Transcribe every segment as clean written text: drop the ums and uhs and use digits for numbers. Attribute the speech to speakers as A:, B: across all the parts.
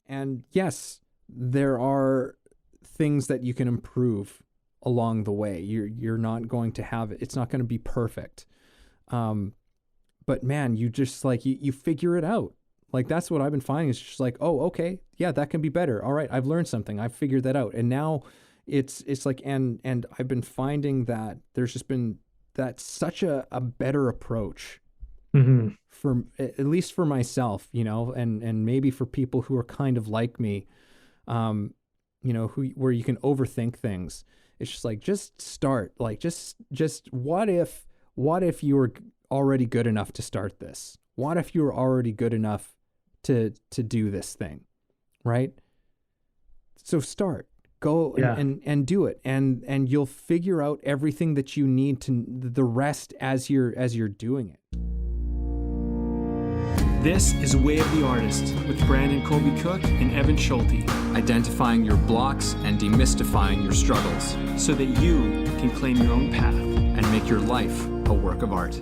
A: And yes, there are things that you can improve along the way. You're not going to have it. It's not going to be perfect. But man, you just like, you figure it out. Like, that's what I've been finding. It's just like, oh, okay, yeah, that can be better. All right, I've learned something. I've figured that out. And now it's like, and I've been finding that there's just been such a better approach for, at least for myself, and maybe for people who are kind of like me, where you can overthink things. It's just like, just start. Like, just what if you were already good enough to start this? What if you were already good enough to do this thing, right? So start, go and do it, and you'll figure out everything that you need to the rest as you're doing it.
B: This is Way of the Artist with Brandon Colby Cook and Evan Schulte.
C: Identifying your blocks and demystifying your struggles
B: so that you can claim your own path
C: and make your life a work of art.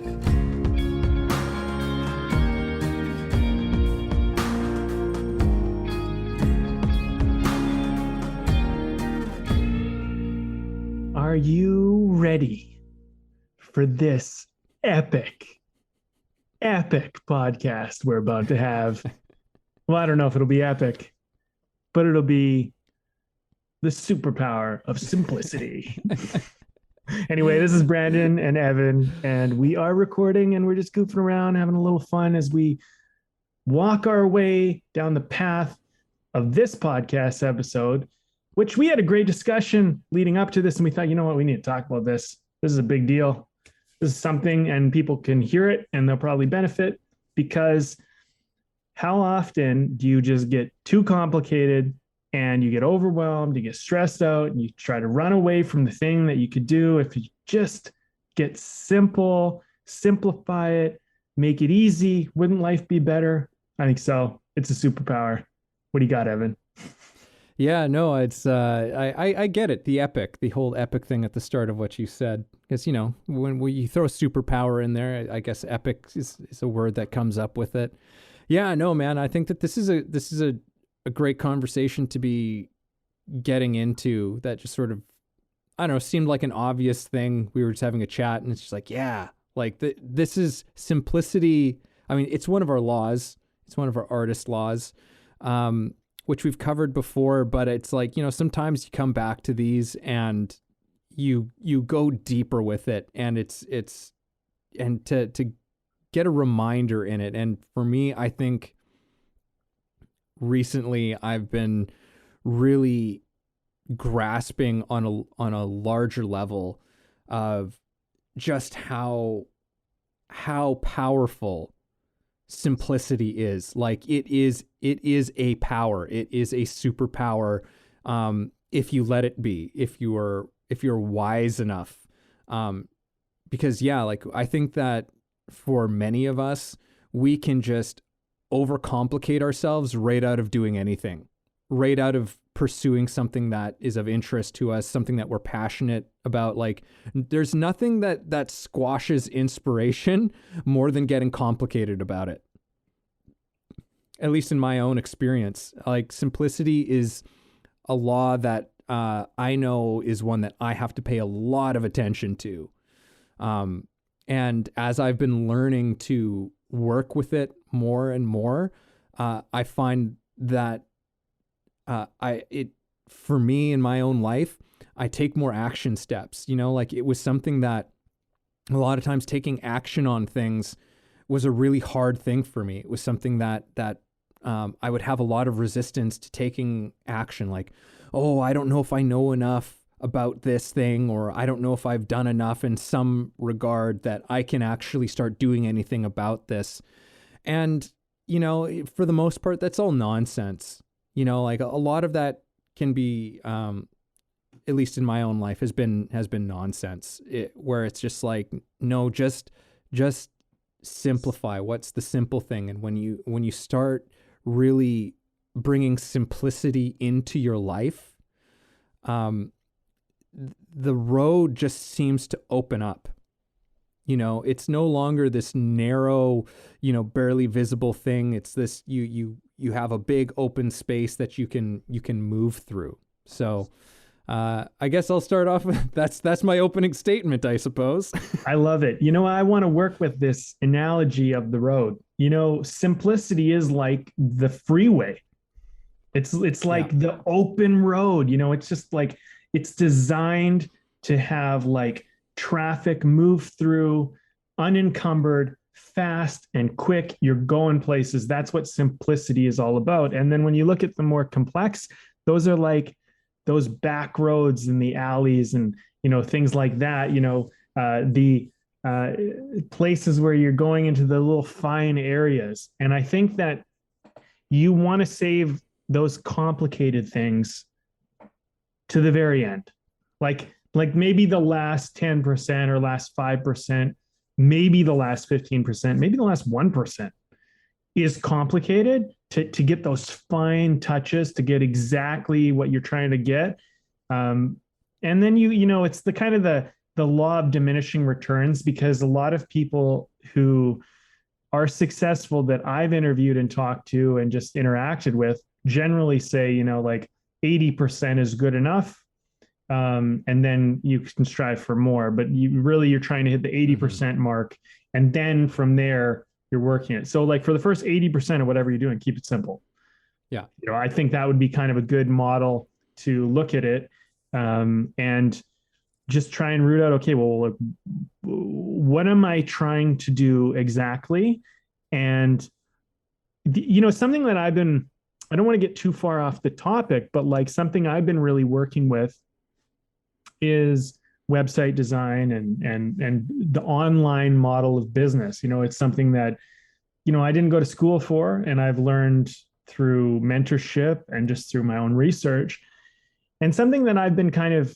B: Are you ready for this epic podcast we're about to have? Well, I don't know if it'll be epic, but it'll be the superpower of simplicity. Anyway, this is Brandon and Evan, and we are recording, and we're just goofing around, having a little fun as we walk our way down the path of this podcast episode, which we had a great discussion leading up to this, and we thought, you know what, we need to talk about this. This is a big deal. This is something, and people can hear it, and they'll probably benefit, because how often do you just get too complicated and you get overwhelmed, you get stressed out, and you try to run away from the thing that you could do if you just get simple, simplify it, make it easy? Wouldn't life be better? I think so. It's a superpower. What do you got, Evan?
A: Yeah, no, it's I get it. The whole epic thing at the start of what you said, because when you throw superpower in there, I guess epic is a word that comes up with it. Yeah, no, man, I think that this is a great conversation to be getting into. That just sort of, I don't know, seemed like an obvious thing. We were just having a chat, and it's just like, yeah, like this is simplicity. I mean, it's one of our laws. It's one of our artist laws. Which we've covered before, but it's like, sometimes you come back to these and you go deeper with it, and it's and to get a reminder in it. And for me, I think recently I've been really grasping on a larger level of just how powerful simplicity is. Like, it is a power. It is a superpower. If you let it be, if you're wise enough. Because like, I think that for many of us, we can just overcomplicate ourselves right out of doing anything, right out of pursuing something that is of interest to us, something that we're passionate about. Like, there's nothing that squashes inspiration more than getting complicated about it. At least in my own experience, like, simplicity is a law that I know is one that I have to pay a lot of attention to. And as I've been learning to work with it more and more, I find that for me in my own life, I take more action steps. Like, it was something that a lot of times taking action on things was a really hard thing for me. It was something that I would have a lot of resistance to taking action. Like, oh, I don't know if I know enough about this thing, or I don't know if I've done enough in some regard that I can actually start doing anything about this. And, for the most part, that's all nonsense. Like, a lot of that can be, at least in my own life, has been nonsense, where it's just like, no, just simplify. What's the simple thing? And when you start really bringing simplicity into your life, the road just seems to open up. It's no longer this narrow, barely visible thing. It's this, you have a big open space that you can move through. So I guess I'll start off with that's my opening statement, I suppose.
B: I love it. I want to work with this analogy of the road. Simplicity is like the freeway. It's like the open road. It's just like, it's designed to have like traffic move through unencumbered, fast and quick. You're going places. That's what simplicity is all about. And then when you look at the more complex, those are like those back roads and the alleys and things like that. The places where you're going into the little fine areas. And I think that you want to save those complicated things to the very end. Like maybe the last 10% or last 5%, maybe the last 15%, maybe the last 1% is complicated to get those fine touches, to get exactly what you're trying to get. And then it's the kind of the law of diminishing returns, because a lot of people who are successful that I've interviewed and talked to and just interacted with generally say, like 80% is good enough. And then you can strive for more, but you're trying to hit the 80% mark. And then from there, you're working it. So like for the first 80% of whatever you're doing, keep it simple.
A: Yeah.
B: I think that would be kind of a good model to look at it. And just try and root out, okay, well, like, what am I trying to do exactly? And, something that I don't want to get too far off the topic, but like something I've been really working with is website design and the online model of business. It's something that, I didn't go to school for, and I've learned through mentorship and just through my own research. And something that I've been kind of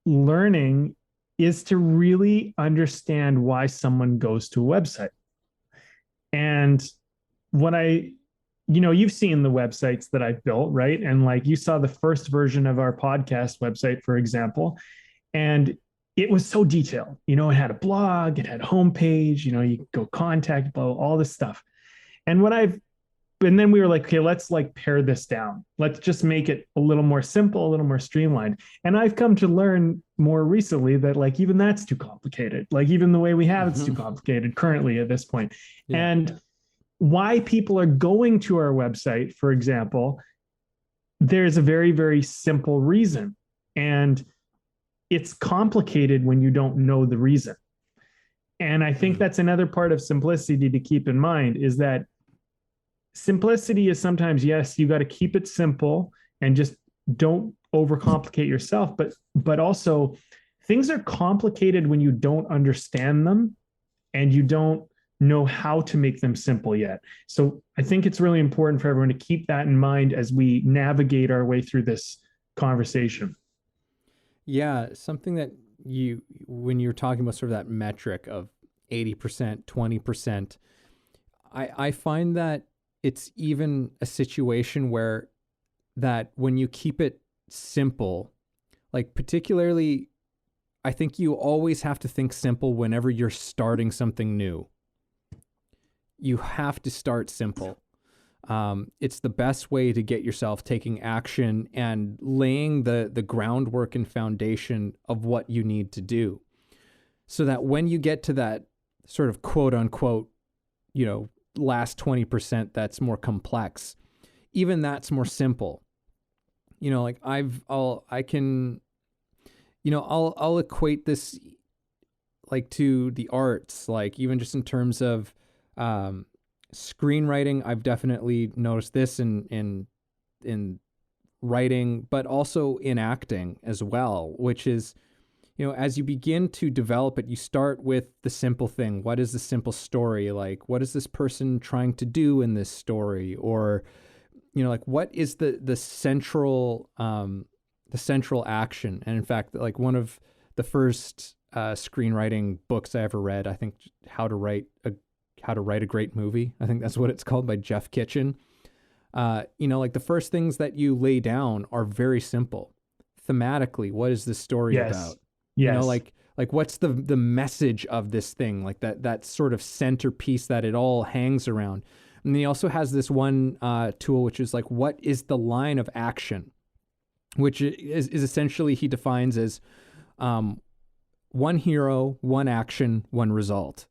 B: learning is to really understand why someone goes to a website. And what you've seen the websites that I've built, right? And like you saw the first version of our podcast website, for example, and it was so detailed. It had a blog, it had a homepage, you could go contact, blah, all this stuff. And then we were like, okay, let's like pare this down. Let's just make it a little more simple, a little more streamlined. And I've come to learn more recently that like, even that's too complicated. Like even the way we have it's too complicated currently at this point. Yeah. And why people are going to our website, for example, there's a very, very simple reason. And it's complicated when you don't know the reason. And I think that's another part of simplicity to keep in mind, is that simplicity is sometimes, yes, you got to keep it simple and just don't overcomplicate yourself. But also things are complicated when you don't understand them and you don't know how to make them simple yet. So I think it's really important for everyone to keep that in mind as we navigate our way through this conversation.
A: Yeah, something that when you're talking about sort of that metric of 80%, 20%, I find that it's even a situation where that when you keep it simple, like particularly, I think you always have to think simple whenever you're starting something new. You have to start simple. It's the best way to get yourself taking action and laying the groundwork and foundation of what you need to do, so that when you get to that sort of quote unquote, last 20% that's more complex, even that's more simple. Like I'll equate this like to the arts, like even just in terms of screenwriting. I've definitely noticed this in writing, but also in acting as well, which is, as you begin to develop it, you start with the simple thing. What is the simple story? Like, what is this person trying to do in this story? Or, like, what is the central action? And in fact, like one of the first screenwriting books I ever read, I think How to Write a Great Movie, I think that's what it's called, by Jeff Kitchen. Like the first things that you lay down are very simple. Thematically, what is this story about? You know,
B: Yes.
A: like what's the message of this thing? Like that sort of centerpiece that it all hangs around. And then he also has this one tool, which is like, what is the line of action? Which is essentially, he defines as one hero, one action, one result,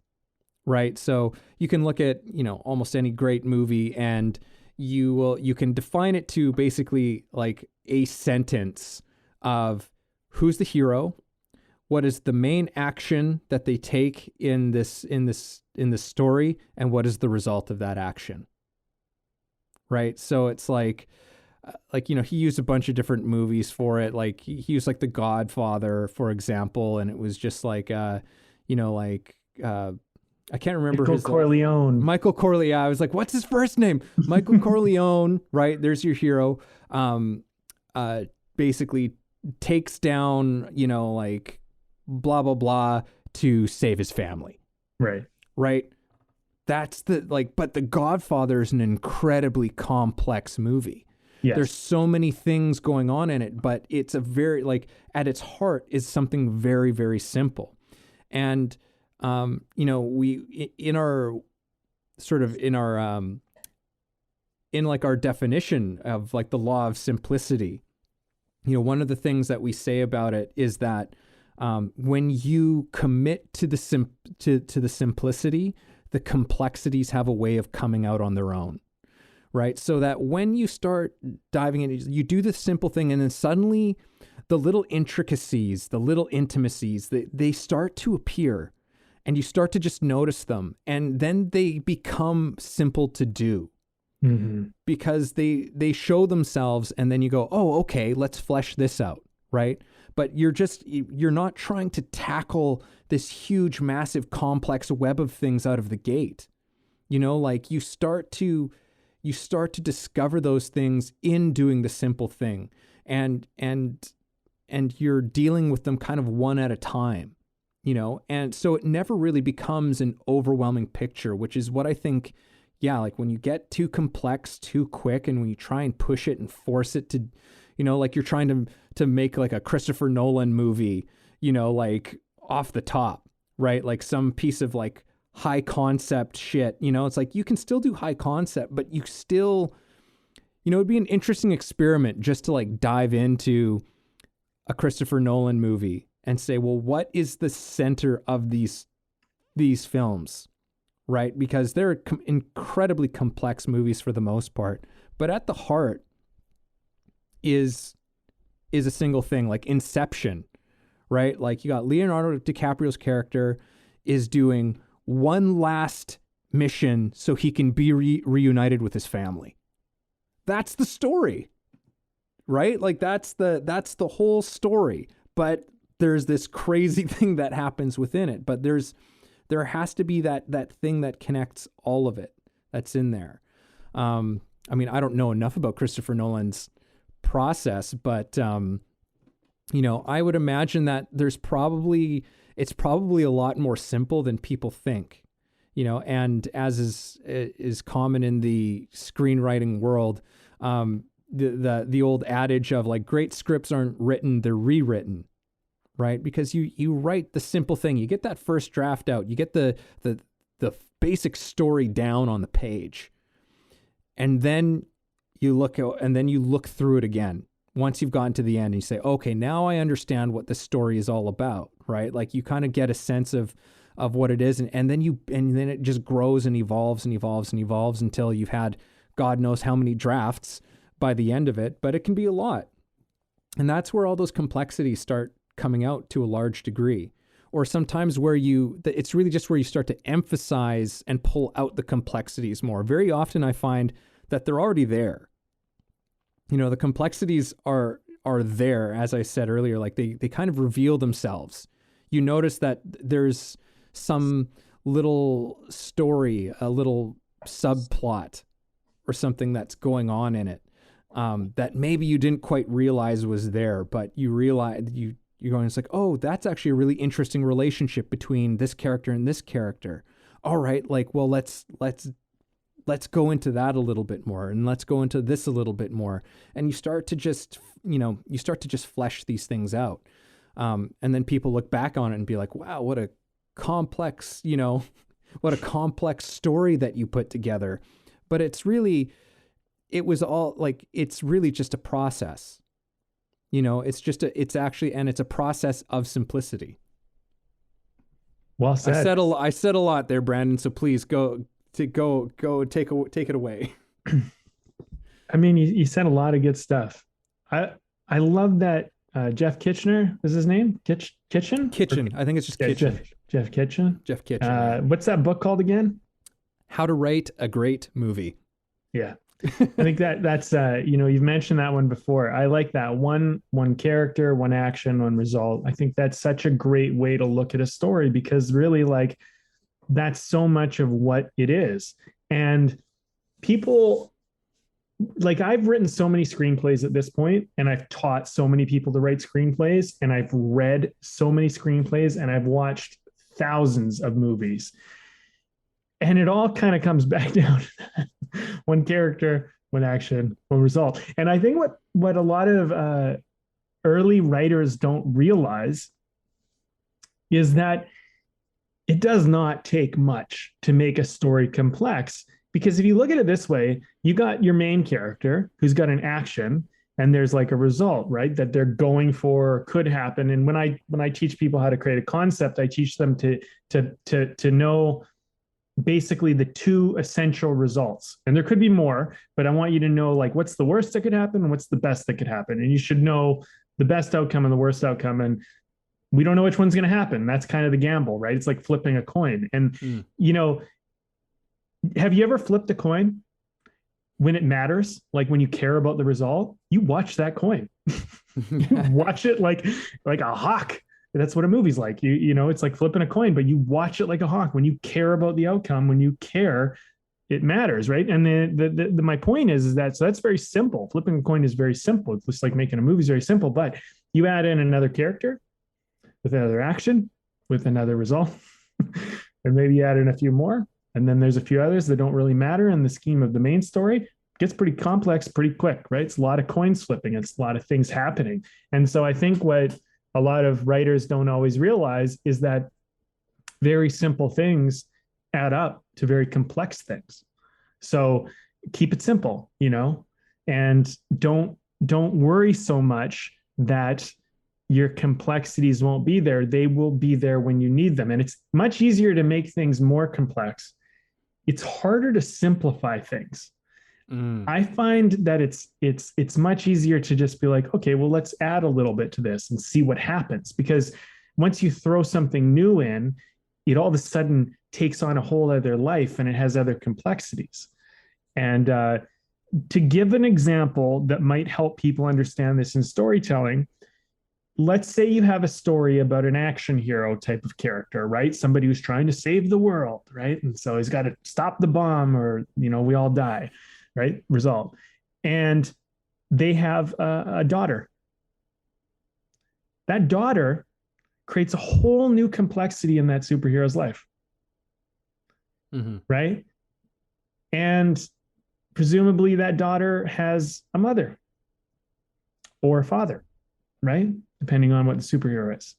A: right? So you can look at, you know, almost any great movie, and you can define it to basically like a sentence of who's the hero, what is the main action that they take in this story, and what is the result of that action, right? So it's like you know, he used a bunch of different movies for it. Like he used like The Godfather, for example, and it was just like you know, like I can't remember
B: Michael
A: his
B: Corleone.
A: Michael Corleone. I was like, what's his first name? Michael Corleone, right? There's your hero. Basically takes down, you know, like blah blah blah to save his family.
B: Right.
A: Right. That's the like, but The Godfather is an incredibly complex movie.
B: Yes.
A: There's so many things going on in it, but it's a very, like, at its heart is something very, very simple. And, you know, we, in our sort of, in our, in like our definition of like the law of simplicity, you know, one of the things that we say about it is that when you commit to the to the simplicity, the complexities have a way of coming out on their own. Right. So that when you start diving in, you do the simple thing, and then suddenly the little intricacies, the little intimacies, they start to appear, and you start to just notice them. And then they become simple to do because they show themselves, and then you go, oh, okay, let's flesh this out. Right. But you're not trying to tackle this huge, massive, complex web of things out of the gate. You know, like you start to discover those things in doing the simple thing, and you're dealing with them kind of one at a time, you know? And so it never really becomes an overwhelming picture, which is what I think. Yeah. Like when you get too complex too quick, and when you try and push it and force it to, you know, like you're trying to make like a Christopher Nolan movie, you know, like off the top, right? Like some piece of like high concept shit, you know, it's like you can still do high concept, but you still, you know, it'd be an interesting experiment just to like dive into a Christopher Nolan movie and say, well, what is the center of these films, right? Because they're incredibly complex movies for the most part, but at the heart is a single thing, like Inception, right? Like you got Leonardo DiCaprio's character is doing one last mission so he can be reunited with his family. That's the story, right? Like that's the whole story. But there's this crazy thing that happens within it. But there has to be that thing that connects all of it that's in there. I mean, I don't know enough about Christopher Nolan's process, but you know, I would imagine that it's probably a lot more simple than people think, you know, and as is common in the screenwriting world, the old adage of like great scripts aren't written, they're rewritten, right? Because you write the simple thing, you get that first draft out, you get the basic story down on the page, and then you look through it again. Once you've gotten to the end and you say, okay, now I understand what the story is all about, right? Like you kind of get a sense of what it is. And then it just grows and evolves and evolves and evolves until you've had God knows how many drafts by the end of it, but it can be a lot. And that's where all those complexities start coming out to a large degree. Or sometimes it's really just where you start to emphasize and pull out the complexities more. Very often I find that they're already there. You know, the complexities are there, as I said earlier, like they kind of reveal themselves. You notice that there's some little story, a little subplot or something that's going on in it that maybe you didn't quite realize was there, but you realize you're going, it's like, oh, that's actually a really interesting relationship between this character and this character. All right, like, well, let's go into that a little bit more, and let's go into this a little bit more. And you start to just flesh these things out. And then people look back on it and be like, wow, what a complex, what a complex story that you put together. But it's really just a process. It's a process of simplicity.
B: Well said.
A: I said a lot there, Brandon. So please go take it away.
B: I mean, you said a lot of good stuff. I love that Jeff Kitchener is his name. Kitchen.
A: I think it's just Kitchen.
B: Jeff Kitchen.
A: Jeff Kitchen. Yeah.
B: What's that book called again?
A: How to Write a Great Movie.
B: Yeah. I think that's you've mentioned that one before. I like that one character, one action, one result. I think that's such a great way to look at a story, because really, like, that's so much of what it is. And people, like, I've written so many screenplays at this point, and I've taught so many people to write screenplays, and I've read so many screenplays, and I've watched thousands of movies. And it all kind of comes back down to that. One character, one action, one result. And I think what a lot of early writers don't realize is that it does not take much to make a story complex. Because if you look at it this way, you got your main character who's got an action, and there's like a result, right? That they're going for, could happen. And when I teach people how to create a concept, I teach them to know basically the two essential results. And there could be more, but I want you to know, like, what's the worst that could happen and what's the best that could happen. And you should know the best outcome and the worst outcome. And we don't know which one's going to happen. That's kind of the gamble, right? It's like flipping a coin. And, have you ever flipped a coin when it matters? Like, when you care about the result, you watch that coin. You watch it like a hawk. That's what a movie's like. It's like flipping a coin, but you watch it like a hawk. When you care about the outcome, when you care, it matters, right? And my point is that, so that's very simple. Flipping a coin is very simple. It's just like making a movie is very simple, but you add in another character with another action, with another result, and maybe you add in a few more. And then there's a few others that don't really matter in the scheme of the main story. It gets pretty complex pretty quick, right? It's a lot of coins flipping. It's a lot of things happening. And so I think what a lot of writers don't always realize is that very simple things add up to very complex things. So keep it simple, and don't worry so much that your complexities won't be there. They will be there when you need them. And it's much easier to make things more complex. It's harder to simplify things. I find that it's much easier to just be like, okay, well, let's add a little bit to this and see what happens. Because once you throw something new in, it all of a sudden takes on a whole other life, and it has other complexities. And to give an example that might help people understand this in storytelling, let's say you have a story about an action hero type of character, right? Somebody who's trying to save the world, right? And so he's got to stop the bomb, or, we all die. Right? Result. And they have a daughter. That daughter creates a whole new complexity in that superhero's life. Right? And presumably that daughter has a mother or a father, right? Depending on what the superhero is.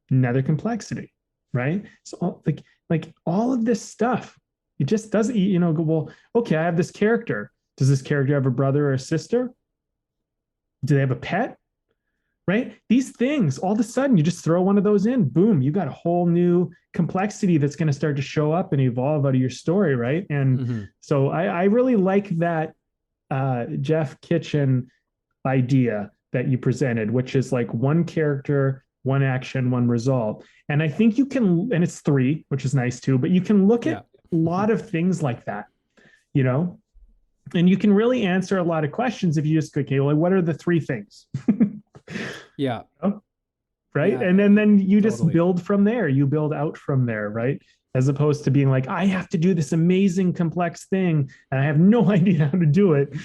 B: Another complexity, right? So like all of this stuff, it just doesn't, go, well, okay, I have this character. Does this character have a brother or a sister? Do they have a pet? Right? These things, all of a sudden, you just throw one of those in, boom, you got a whole new complexity that's going to start to show up and evolve out of your story, right? And so I really like that Jeff Kitchen idea that you presented, which is like one character, one action, one result. And I think you can, and it's 3, which is nice too, but you can look at a lot of things like that, and you can really answer a lot of questions if you just go, okay, well, what are the 3 things?
A: Yeah.
B: Right.
A: Yeah,
B: and then you just build from there. You build out from there. Right. As opposed to being like, I have to do this amazing complex thing and I have no idea how to do it.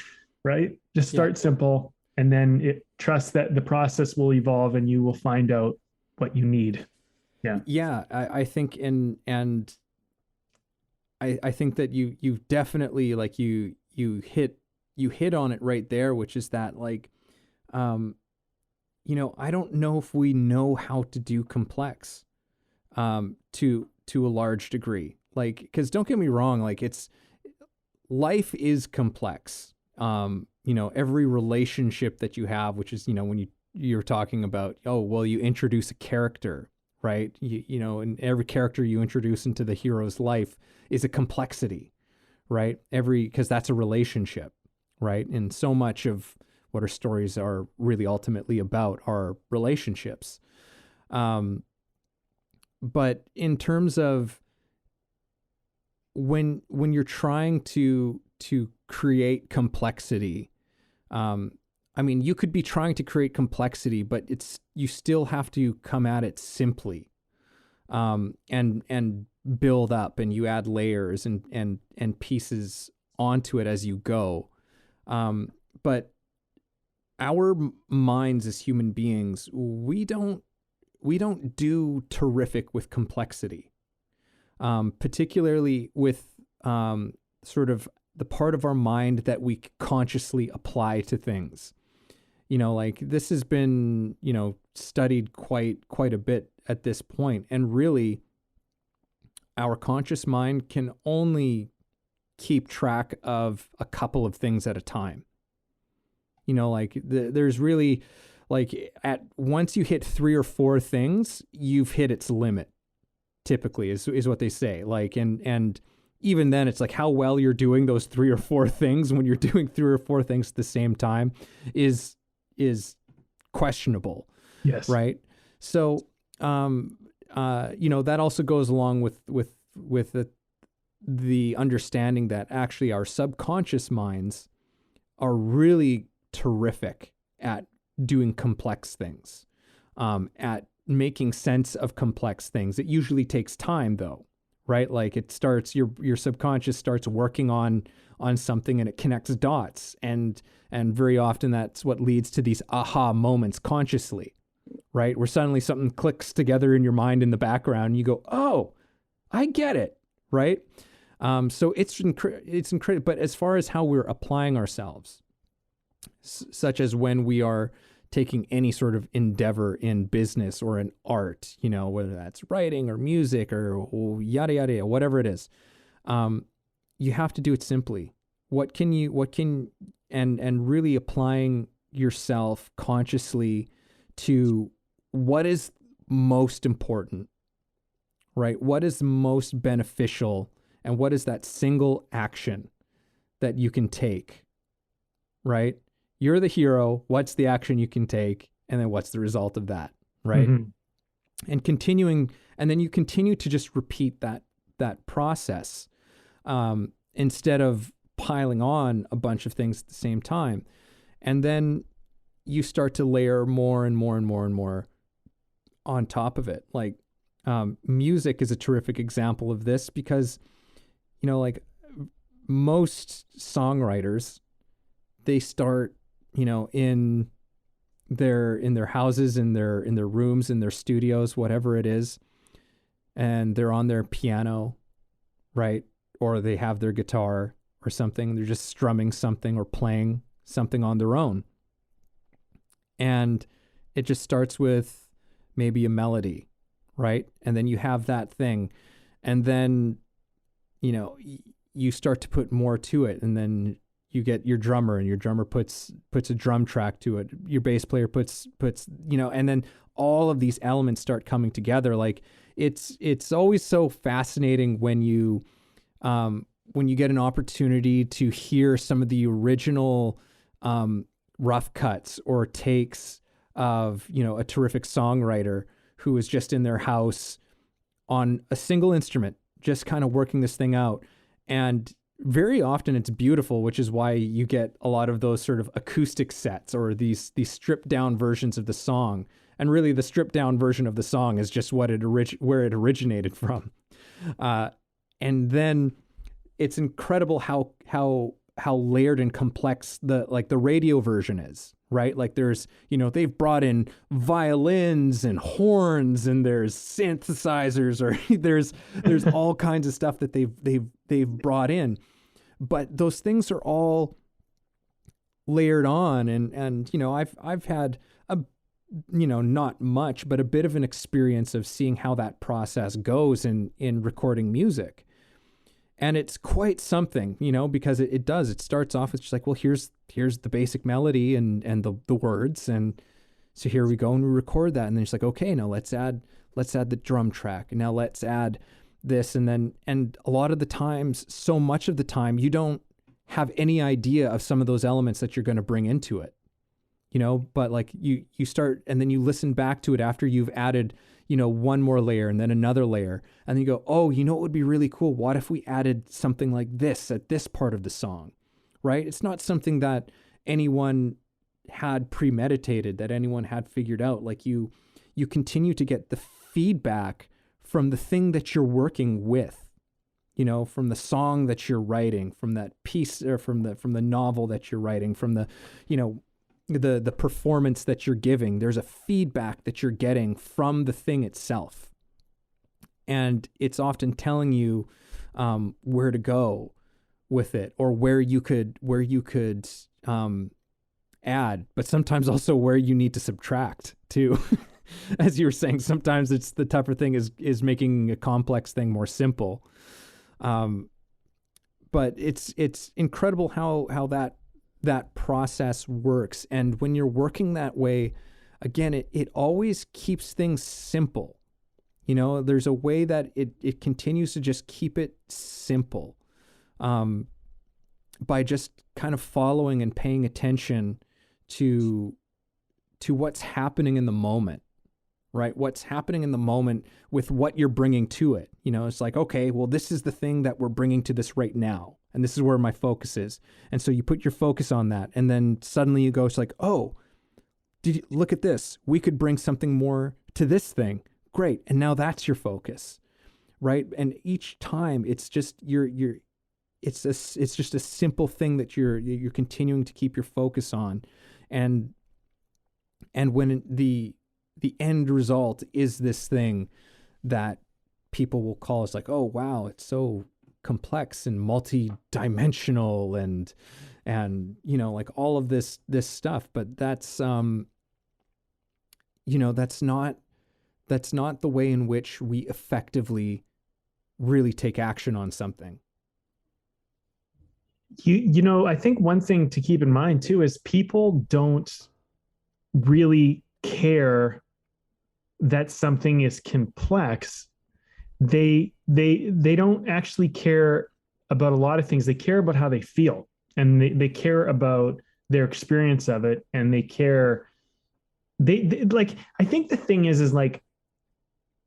B: Right. Just start simple, and then trust that the process will evolve and you will find out what you need. Yeah.
A: Yeah. I think, and I think that you definitely, like, you hit on it right there, which is that, like, I don't know if we know how to do complex to a large degree. Like, because don't get me wrong, like life is complex. Every relationship that you have, which is, when you're talking about, oh, well, you introduce a character, right? And every character you introduce into the hero's life is a complexity, right? Because that's a relationship, right? And so much of what our stories are really ultimately about are relationships. But in terms of when you're trying to create complexity, you could be trying to create complexity, but you still have to come at it simply, and build up, and you add layers and pieces onto it as you go. But our minds as human beings, we don't do terrific with complexity, particularly with sort of the part of our mind that we consciously apply to things. Like this has been, studied quite a bit at this point. And really, our conscious mind can only keep track of a couple of things at a time. There's really, like, once you hit 3 or 4 things, you've hit its limit, typically is what they say. Like, and even then it's like how well you're doing those 3 or 4 things when you're doing 3 or 4 things at the same time is questionable.
B: Yes.
A: Right. So, that also goes along with the understanding that actually our subconscious minds are really terrific at doing complex things, at making sense of complex things. It usually takes time though, right? Like it starts, your subconscious starts working on something and it connects dots. And very often that's what leads to these aha moments consciously, right? Where suddenly something clicks together in your mind in the background and you go, oh, I get it. Right. So it's incredible. But as far as how we're applying ourselves, such as when we are taking any sort of endeavor in business or in art, whether that's writing or music or yada, yada, whatever it is, you have to do it simply. And really applying yourself consciously to what is most important, right? What is most beneficial, and what is that single action that you can take, right? You're the hero. What's the action you can take? And then what's the result of that, right? Mm-hmm. And then you continue to just repeat that process, instead of piling on a bunch of things at the same time. And then you start to layer more and more and more and more on top of it. Like, music is a terrific example of this because, like most songwriters, they start, in their houses, in their rooms, in their studios, whatever it is. And they're on their piano, right? Or they have their guitar or something. They're just strumming something or playing something on their own. And it just starts with maybe a melody, right? And then you have that thing. And then, you start to put more to it. And then you get your drummer, and your drummer puts a drum track to it. Your bass player puts, and then all of these elements start coming together. Like it's always so fascinating when you get an opportunity to hear some of the original, rough cuts or takes of, a terrific songwriter who was just in their house on a single instrument, just kind of working this thing out. And very often it's beautiful, which is why you get a lot of those sort of acoustic sets or these stripped down versions of the song. And really the stripped down version of the song is just where it originated from. And then it's incredible how layered and complex the radio version is, right? Like there's, they've brought in violins and horns, and there's synthesizers, or there's all kinds of stuff that they've brought in. But those things are all layered on, and I've had a not much, but a bit of an experience of seeing how that process goes in recording music. And it's quite something, because it does. It starts off, it's just like, well, here's the basic melody and the words. And so here we go and we record that. And then it's like, okay, now let's add the drum track. And now let's add this. And a lot of the times, so much of the time, you don't have any idea of some of those elements that you're going to bring into it, but like you start, and then you listen back to it after you've added, one more layer and then another layer. And then you go, oh, it would be really cool. What if we added something like this at this part of the song, right? It's not something that anyone had premeditated, that anyone had figured out. Like you continue to get the feedback from the thing that you're working with, from the song that you're writing, from that piece, or from the novel that you're writing, from the, the performance that you're giving. There's a feedback that you're getting from the thing itself. And it's often telling you where to go with it, or where you could add, but sometimes also where you need to subtract too. As you were saying, sometimes it's the tougher thing is making a complex thing more simple. But it's incredible how that process works. And when you're working that way, again, it always keeps things simple. There's a way that it continues to just keep it simple, by just kind of following and paying attention to what's happening in the moment, right? What's happening in the moment with what you're bringing to it. It's like, okay, well, this is the thing that we're bringing to this right now. And this is where my focus is. And so you put your focus on that. And then suddenly you go, it's like, oh, did you look at this? We could bring something more to this thing. Great. And now that's your focus, right? And each time it's just, it's just a simple thing that you're continuing to keep your focus on. And when the end result is this thing that people will call, it's like, oh, wow, it's so complex and multi-dimensional and like all of this stuff. But that's, that's not the way in which we effectively really take action on something.
B: I think one thing to keep in mind too is people don't really care that something is complex. They don't actually care about a lot of things. They care about how they feel, and they care about their experience of it, and they like, I think the thing is like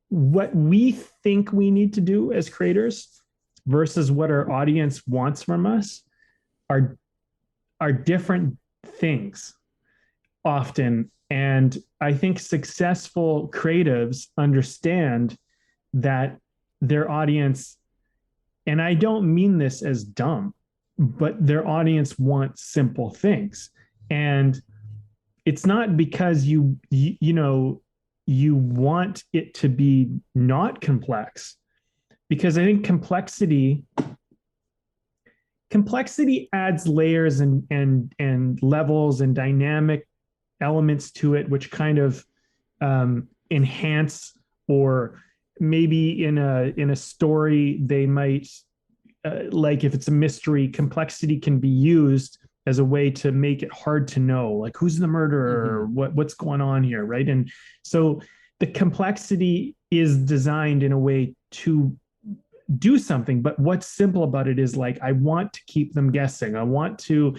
B: what we think we need to do as creators versus what our audience wants from us are different things often. And I think successful creatives understand that their audience, and I don't mean this as dumb, but their audience wants simple things. And it's not because you want it to be not complex, because I think complexity adds layers and levels and dynamic elements to it, which kind of enhance, or maybe in a story they might like, if it's a mystery, complexity can be used as a way to make it hard to know, like who's the murderer, or what's going on here, right? And so the complexity is designed in a way to do something, but what's simple about it is like, I want to keep them guessing. I want to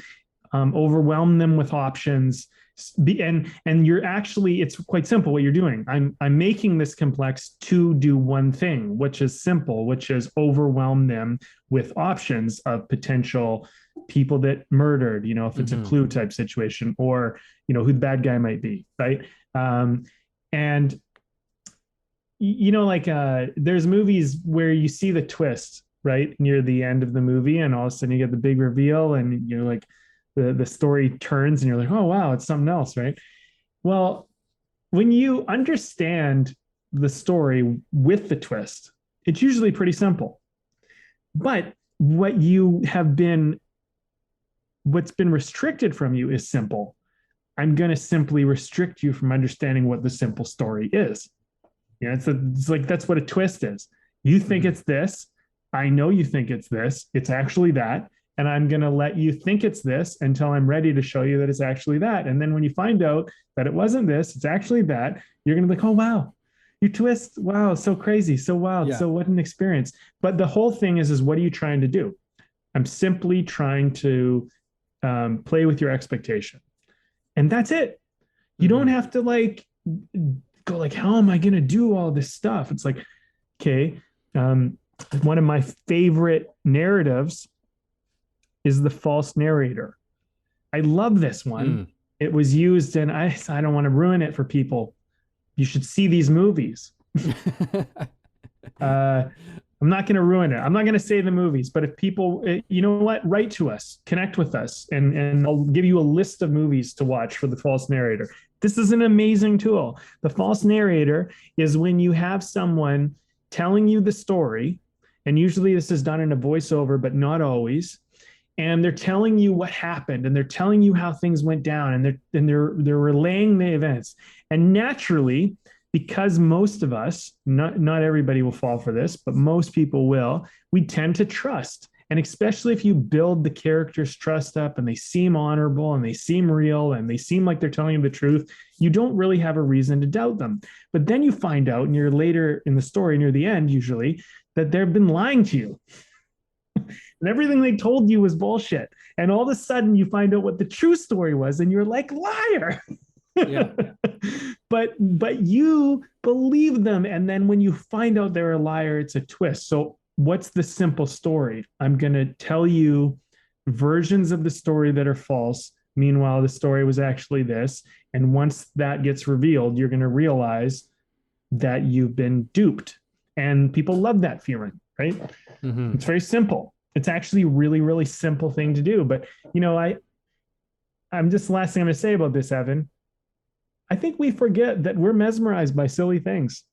B: overwhelm them with options. And you're actually, it's quite simple what you're doing. I'm making this complex to do one thing, which is simple, which is overwhelm them with options of potential people that murdered, if it's a clue type situation, or, who the bad guy might be, right? And like there's movies where you see the twist right near the end of the movie, and all of a sudden you get the big reveal, and you're like, the story turns, and you're like, oh wow, it's something else, right? Well, when you understand the story with the twist, it's usually pretty simple. But what's been restricted from you is simple. I'm going to simply restrict you from understanding what the simple story is. You know, it's like that's what a twist is. You think it's this. I know you think it's this. It's actually that. And I'm going to let you think it's this until I'm ready to show you that it's actually that. And then when you find out that it wasn't this, it's actually that, you're going to be like, oh, wow, you twist. Wow, so crazy. So wow.
A: Yeah.
B: So what an experience. But the whole thing is what are you trying to do? I'm simply trying to play with your expectation. And that's it. You don't have to like go like, how am I going to do all this stuff? It's like, okay, one of my favorite narratives is the false narrator. I love this one. It was used, and I don't want to ruin it for people. You should see these movies. I'm not going to ruin it. I'm not going to say the movies, but if people, you know what, write to us, connect with us, and I'll give you a list of movies to watch for the false narrator. This is an amazing tool. The false narrator is when you have someone telling you the story, and usually this is done in a voiceover, but not always. And they're telling you what happened, and they're telling you how things went down, and they're relaying the events. And naturally, because most of us, not everybody will fall for this, but most people will, we tend to trust. And especially if you build the characters' trust up and they seem honorable and they seem real and they seem like they're telling you the truth, you don't really have a reason to doubt them. But then you find out near later in the story, near the end usually, that they've been lying to you. And everything they told you was bullshit. And all of a sudden you find out what the true story was and you're like, liar.
A: Yeah.
B: But you believe them. And then when you find out they're a liar, it's a twist. So what's the simple story? I'm going to tell you versions of the story that are false. Meanwhile, the story was actually this. And once that gets revealed, you're going to realize that you've been duped. And people love that feeling, right? Mm-hmm. It's very simple. It's actually a really, really simple thing to do. But, you know, I'm just the last thing I'm going to say about this, Evan. I think we forget that we're mesmerized by silly things.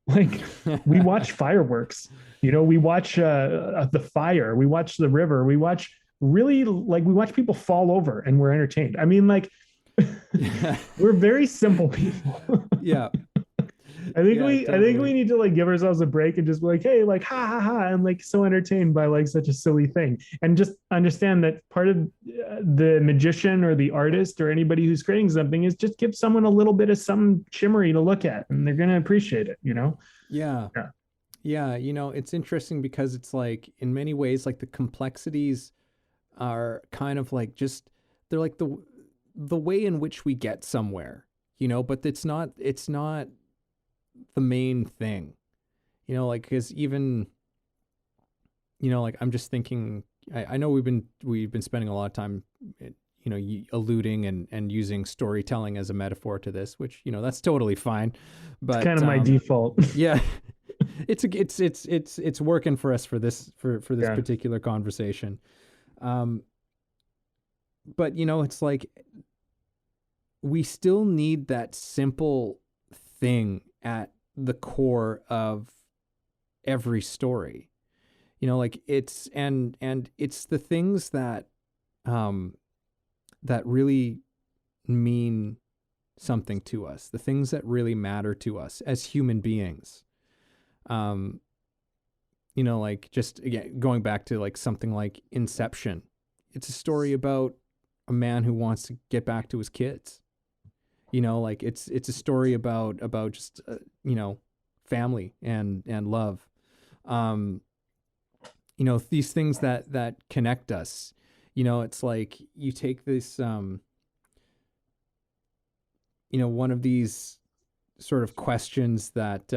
B: Like we watch fireworks, you know, we watch the fire, we watch the river, we watch people fall over and we're entertained. I mean, like we're very simple people.
A: Yeah.
B: I think we need to like give ourselves a break and just be like, hey, like, ha ha ha. I'm like so entertained by like such a silly thing. And just understand that part of the magician or the artist or anybody who's creating something is just give someone a little bit of some shimmery to look at and they're going to appreciate it, you know?
A: Yeah. Yeah. You know, it's interesting because it's like in many ways, like the complexities are kind of like just, they're like the way in which we get somewhere, you know, but it's not the main thing, you know, like, because even, you know, like I'm just thinking, I know we've been spending a lot of time, you know, alluding and using storytelling as a metaphor to this, which, you know, that's totally fine, but
B: it's kind of my default.
A: Yeah, it's working for us for this particular conversation, but you know, it's like we still need that simple thing at the core of every story, you know, like it's the things that that really mean something to us, the things that really matter to us as human beings. You know, like just again going back to like something like Inception, it's a story about a man who wants to get back to his kids. You know, like it's a story about just you know, family and love. You know, these things that connect us. You know, it's like you take this you know, one of these sort of questions that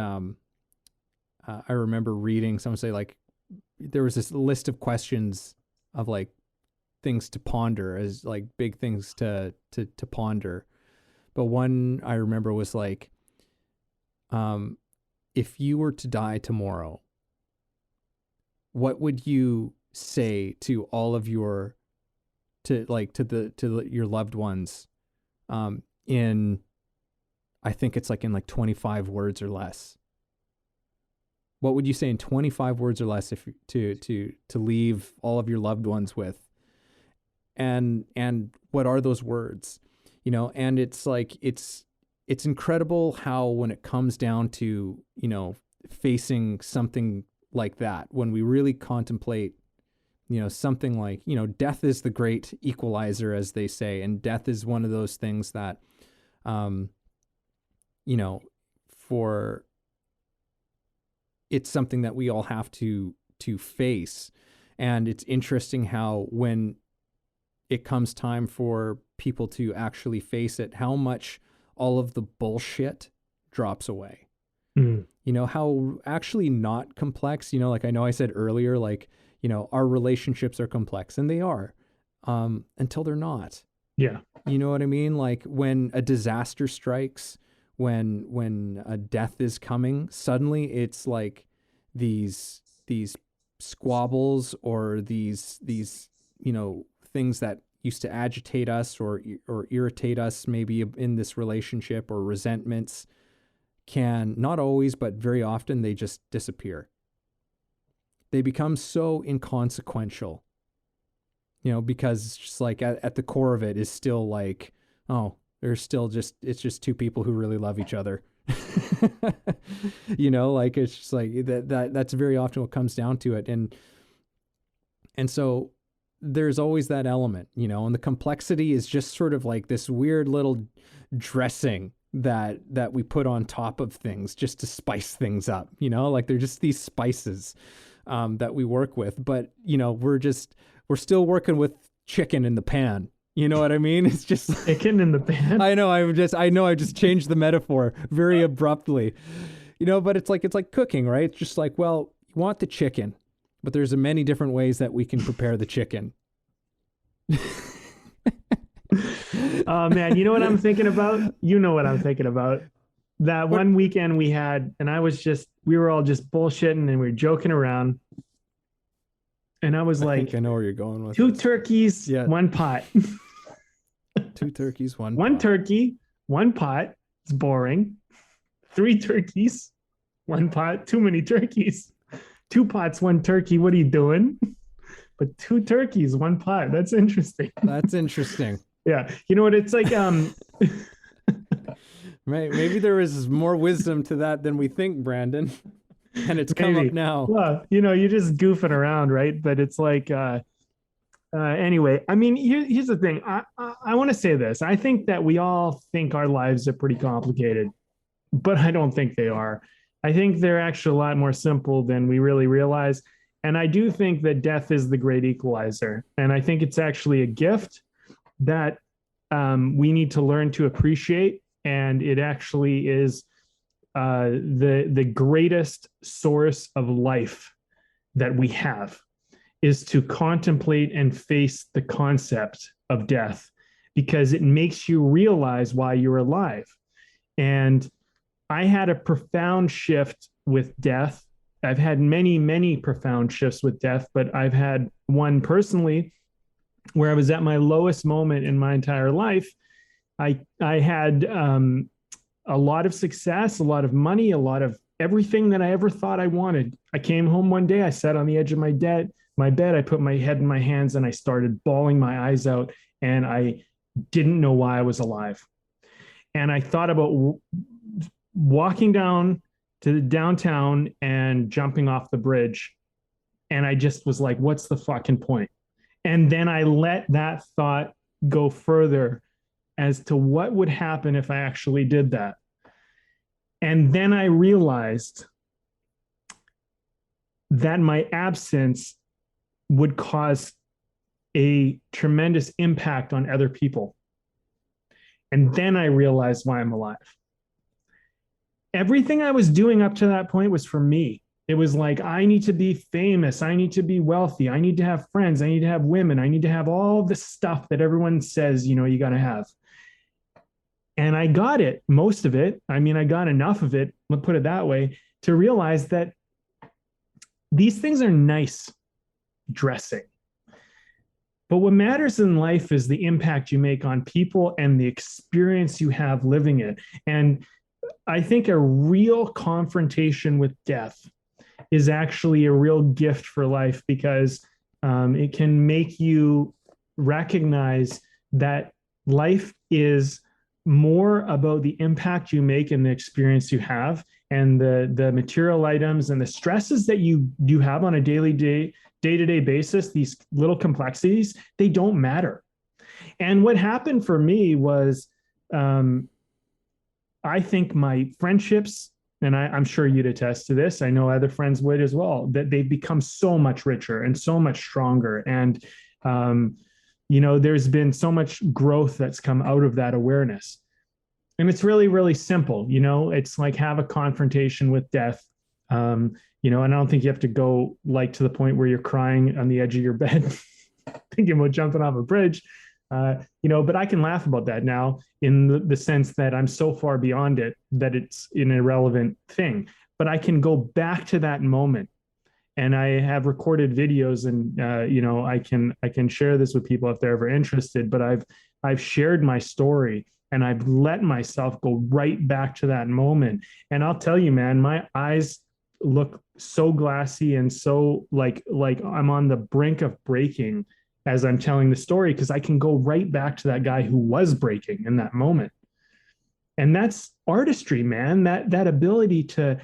A: I remember reading someone say, like, there was this list of questions of like things to ponder, as like big things to ponder. But one I remember was like, if you were to die tomorrow, what would you say to all of your, to your loved ones, in, I think it's like in like 25 words or less. What would you say in 25 words or less if to leave all of your loved ones with? And what are those words? you know, and it's like, it's incredible how when it comes down to, you know, facing something like that, when we really contemplate, you know, something like, you know, death is the great equalizer, as they say, and death is one of those things that, you know, for it's something that we all have to face. And it's interesting how when it comes time for people to actually face it, how much all of the bullshit drops away.
B: Mm.
A: You know, how actually not complex, you know, like I know I said earlier, like, you know, our relationships are complex, and they are, until they're not.
B: Yeah.
A: You know what I mean? Like when a disaster strikes, when a death is coming, suddenly it's like these squabbles or these, you know, things that used to agitate us or irritate us maybe in this relationship, or resentments, can, not always, but very often, they just disappear. They become so inconsequential, you know, because it's just like at the core of it is still like, oh, there's still just, it's just two people who really love each other. You know, like it's just like that's very often what comes down to it. And so there's always that element, you know, and the complexity is just sort of like this weird little dressing that we put on top of things just to spice things up, you know, like they're just these spices that we work with. But, you know, we're still working with chicken in the pan. You know what I mean? It's just like,
B: Chicken in the pan.
A: I know I just changed the metaphor very abruptly, you know, but it's like cooking, right? It's just like, well, you want the chicken, but there's many different ways that we can prepare the chicken.
B: Oh man, you know what I'm thinking about? You know what I'm thinking about. That one weekend we had, and we were all just bullshitting and we were joking around. And I was
A: I
B: like,
A: think I know where you're going with
B: two
A: this.
B: turkeys,
A: Yeah.
B: one pot.
A: Two turkeys, one pot.
B: Turkey, one pot. It's boring. 3 turkeys, one pot. Too many turkeys. 2 pots, 1 turkey. What are you doing? But 2 turkeys, 1 pot. That's interesting.
A: That's interesting.
B: Yeah. You know what? It's like,
A: Right. Maybe there is more wisdom to that than we think, Brandon. And it's come up now.
B: Well, you know, you're just goofing around, right? But it's like, anyway, I mean, here's the thing. I want to say this. I think that we all think our lives are pretty complicated, but I don't think they are. I think they're actually a lot more simple than we really realize. And I do think that death is the great equalizer. And I think it's actually a gift that we need to learn to appreciate. And it actually is the greatest source of life that we have, is to contemplate and face the concept of death, because it makes you realize why you're alive. And I had a profound shift with death. I've had many, many profound shifts with death, but I've had one personally where I was at my lowest moment in my entire life. I had a lot of success, a lot of money, a lot of everything that I ever thought I wanted. I came home one day, I sat on the edge of my bed, I put my head in my hands, and I started bawling my eyes out, and I didn't know why I was alive. And I thought about walking down to the downtown and jumping off the bridge. And I just was like, what's the fucking point? And then I let that thought go further as to what would happen if I actually did that. And then I realized that my absence would cause a tremendous impact on other people. And then I realized why I'm alive. Everything I was doing up to that point was for me. It was like, I need to be famous. I need to be wealthy. I need to have friends. I need to have women. I need to have all the stuff that everyone says, you know, you got to have. And I got it, most of it. I mean, I got enough of it, let's put it that way, to realize that these things are nice dressing. But what matters in life is the impact you make on people and the experience you have living it. And I think a real confrontation with death is actually a real gift for life, because it can make you recognize that Life is more about the impact you make and the experience you have, and the material items and the stresses that you have on a day-to-day basis. These little complexities, they don't matter. And what happened for me was, I think my friendships, and I'm sure you'd attest to this, I know other friends would as well, that they've become so much richer and so much stronger. And, there's been so much growth that's come out of that awareness. And it's really, really simple. It's like have a confrontation with death. And I don't think you have to go like to the point where you're crying on the edge of your bed, thinking about jumping off a bridge. But I can laugh about that now in the sense that I'm so far beyond it that it's an irrelevant thing. But I can go back to that moment, and I have recorded videos, and I can share this with people if they're ever interested. But I've shared my story, and I've let myself go right back to that moment. And I'll tell you, man, my eyes look so glassy and so like I'm on the brink of breaking as I'm telling the story, because I can go right back to that guy who was breaking in that moment. And that's artistry, man. That ability to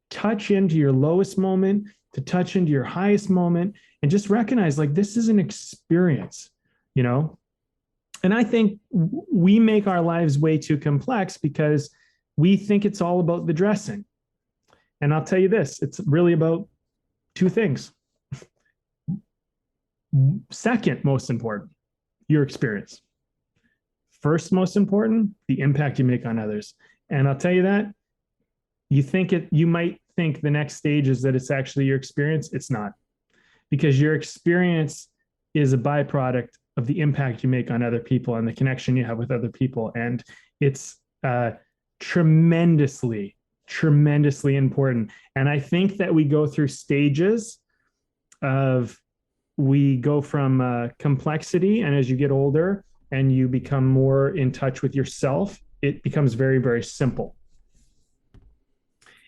B: touch into your lowest moment, to touch into your highest moment, and just recognize like this is an experience, And I think we make our lives way too complex because we think it's all about the dressing. And I'll tell you this, it's really about two things. Second most important, your experience. First most important, the impact you make on others. And I'll tell you that you might think the next stage is that it's actually your experience. It's not, because your experience is a byproduct of the impact you make on other people and the connection you have with other people. And it's tremendously, tremendously important. And I think that we go through stages we go from complexity, and as you get older and you become more in touch with yourself, it becomes very, very simple.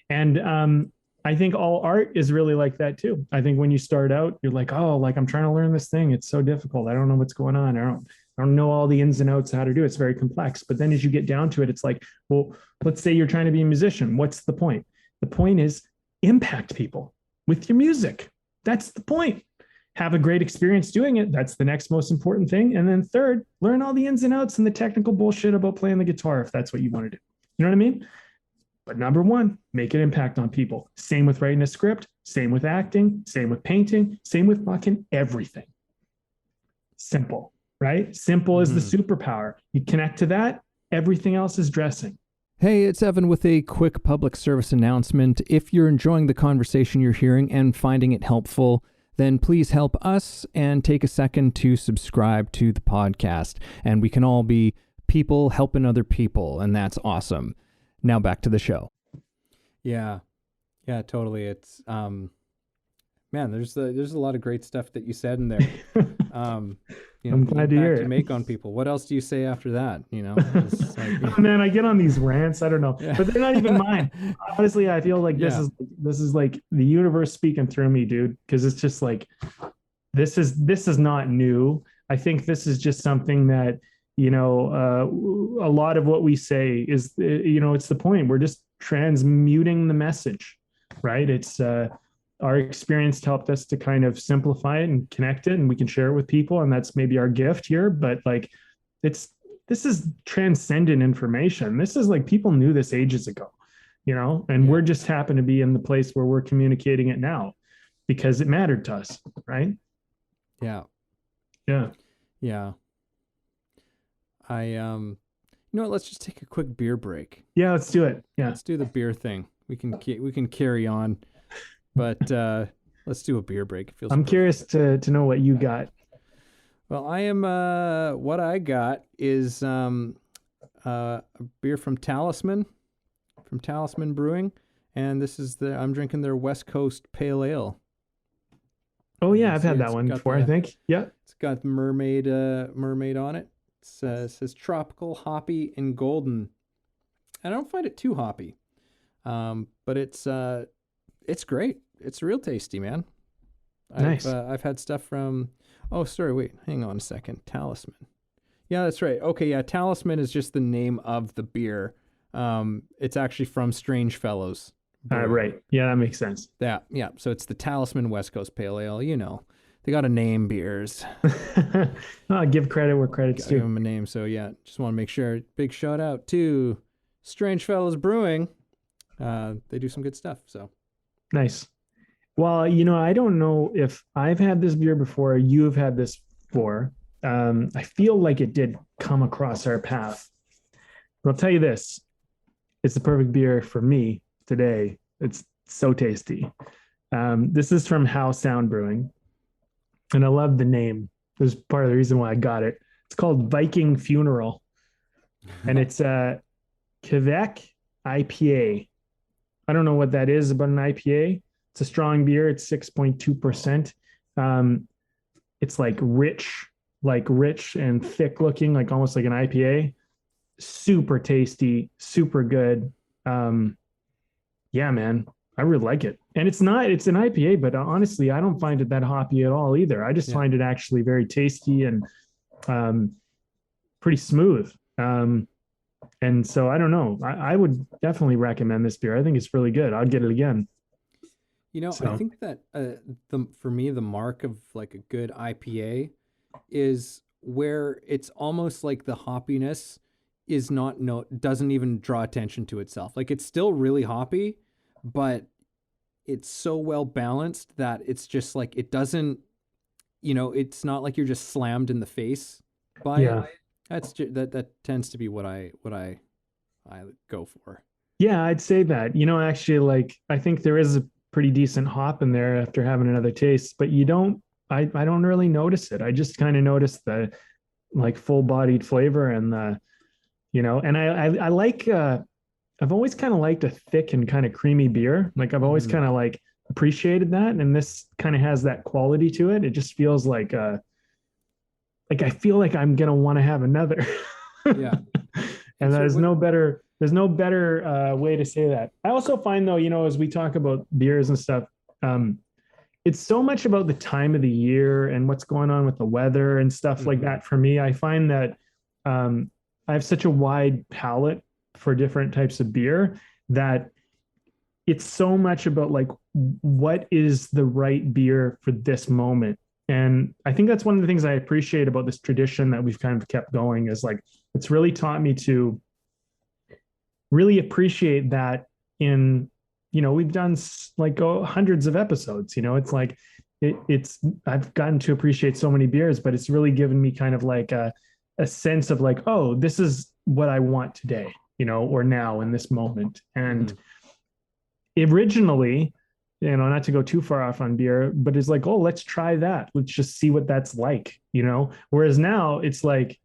B: And I think all art is really like that too. I think when you start out, you're like, oh, like I'm trying to learn this thing. It's so difficult. I don't know what's going on. I don't know all the ins and outs of how to do it. It's very complex. But then as you get down to it, it's like, well, let's say you're trying to be a musician. What's the point? The point is impact people with your music. That's the point. Have a great experience doing it. That's the next most important thing. And then third, learn all the ins and outs and the technical bullshit about playing the guitar if that's what you want to do. You know what I mean? But number one, make an impact on people. Same with writing a script, same with acting, same with painting, same with fucking everything. Simple, right? Simple is the superpower. You connect to that, everything else is dressing.
A: Hey, it's Evan with a quick public service announcement. If you're enjoying the conversation you're hearing and finding it helpful, then please help us and take a second to subscribe to the podcast. And we can all be people helping other people, and that's awesome. Now back to the show. Yeah, totally. It's man, there's a lot of great stuff that you said in there.
B: I'm glad to hear it.
A: To make on people. What else do you say after that?
B: Like, oh, man, I get on these rants. I don't know, but they're not even mine. Honestly, I feel like this is like the universe speaking through me, dude. Because it's just like this is not new. I think this is just something that a lot of what we say is it's the point. We're just transmuting the message, right? It's our experience helped us to kind of simplify it and connect it, and we can share it with people. And that's maybe our gift here, but like, this is transcendent information. This is like, people knew this ages ago, and we're just happen to be in the place where we're communicating it now because it mattered to us. Right.
A: Yeah. Let's just take a quick beer break.
B: Yeah, let's do it. Yeah.
A: Let's do the beer thing. We can carry on. But let's do a beer break.
B: I'm curious to know what you got.
A: Well, I am. What I got is a beer from Talisman Brewing, and this is I'm drinking their West Coast Pale Ale.
B: Oh yeah, I've had that one before. I think. Yeah. It's
A: got mermaid on it. It says tropical, hoppy, and golden. I don't find it too hoppy, but it's great. It's real tasty, man.
B: Nice.
A: I've had stuff from. Oh, sorry. Wait, hang on a second. Talisman. Yeah, that's right. Okay, yeah, Talisman is just the name of the beer. It's actually from Strange Fellows Brewing.
B: Right. Yeah, that makes sense.
A: Yeah. So it's the Talisman West Coast Pale Ale. You know, they got to name beers.
B: Give credit where credit's
A: Gotta give
B: due.
A: them a name. So yeah, just want to make sure. Big shout out to Strange Fellows Brewing. They do some good stuff. So
B: Nice. Well, you know, I don't know if I've had this beer before, you have had this before. I feel like it did come across our path. But I'll tell you this, it's the perfect beer for me today. It's so tasty. This is from How Sound Brewing, and I love the name. This is part of the reason why I got it. It's called Viking Funeral, and it's a Quebec IPA. I don't know what that is about an IPA. It's a strong beer. It's 6.2%. It's like rich and thick looking, like almost like an IPA. Super tasty, super good. Yeah, man, I really like it. And it's an IPA, but honestly, I don't find it that hoppy at all either. I just find it actually very tasty and pretty smooth. And so I don't know. I would definitely recommend this beer. I think it's really good. I'd get it again.
A: You know, I think that for me, the mark of like a good IPA is where it's almost like the hoppiness is doesn't even draw attention to itself. Like it's still really hoppy, but it's so well balanced that it's just like it doesn't, it's not like you're just slammed in the face by it. That tends to be what I go for.
B: Yeah, I'd say that. Actually, like I think there is a pretty decent hop in there after having another taste, but I don't really notice it. I just kind of notice the like full-bodied flavor and and I like I've always kind of liked a thick and kind of creamy beer. Like I've always kind of like appreciated that, and this kind of has that quality to it. It just feels like I feel like I'm gonna want to have another.
A: Yeah.
B: And there's no better way to say that. I also find though, as we talk about beers and stuff, it's so much about the time of the year and what's going on with the weather and stuff like that. For me, I find that I have such a wide palette for different types of beer that it's so much about like what is the right beer for this moment. And I think that's one of the things I appreciate about this tradition that we've kind of kept going is like, it's really taught me to really appreciate that in, we've done like hundreds of episodes, it's like, I've gotten to appreciate so many beers, but it's really given me kind of like a sense of like, oh, this is what I want today, or now in this moment. And originally, not to go too far off on beer, but it's like, oh, let's try that. Let's just see what that's like, Whereas now it's like,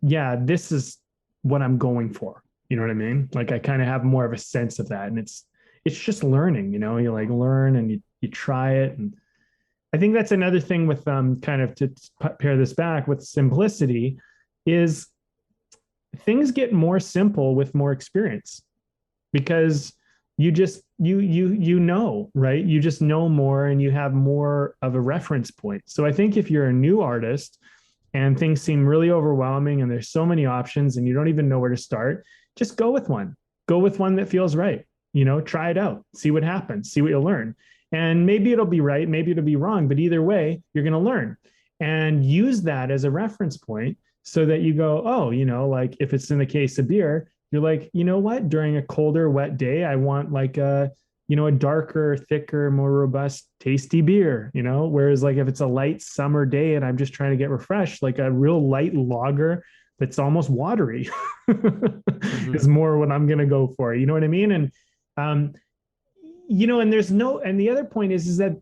B: yeah, this is what I'm going for. You know what I mean? Like I kind of have more of a sense of that. And it's just learning, you like learn and you try it. And I think that's another thing with kind of to pair this back with simplicity is things get more simple with more experience because you just right? You just know more and you have more of a reference point. So I think if you're a new artist and things seem really overwhelming and there's so many options and you don't even know where to start, just go with one. Go with one that feels right. Try it out, see what happens, see what you'll learn. And maybe it'll be right, maybe it'll be wrong, but either way, you're going to learn and use that as a reference point so that you go, oh, like if it's in the case of beer, you're like, you know what, during a colder, wet day, I want like a darker, thicker, more robust, tasty beer, whereas like if it's a light summer day and I'm just trying to get refreshed, like a real light lager that's almost watery is more what I'm going to go for. You know what I mean? And, and the other point is that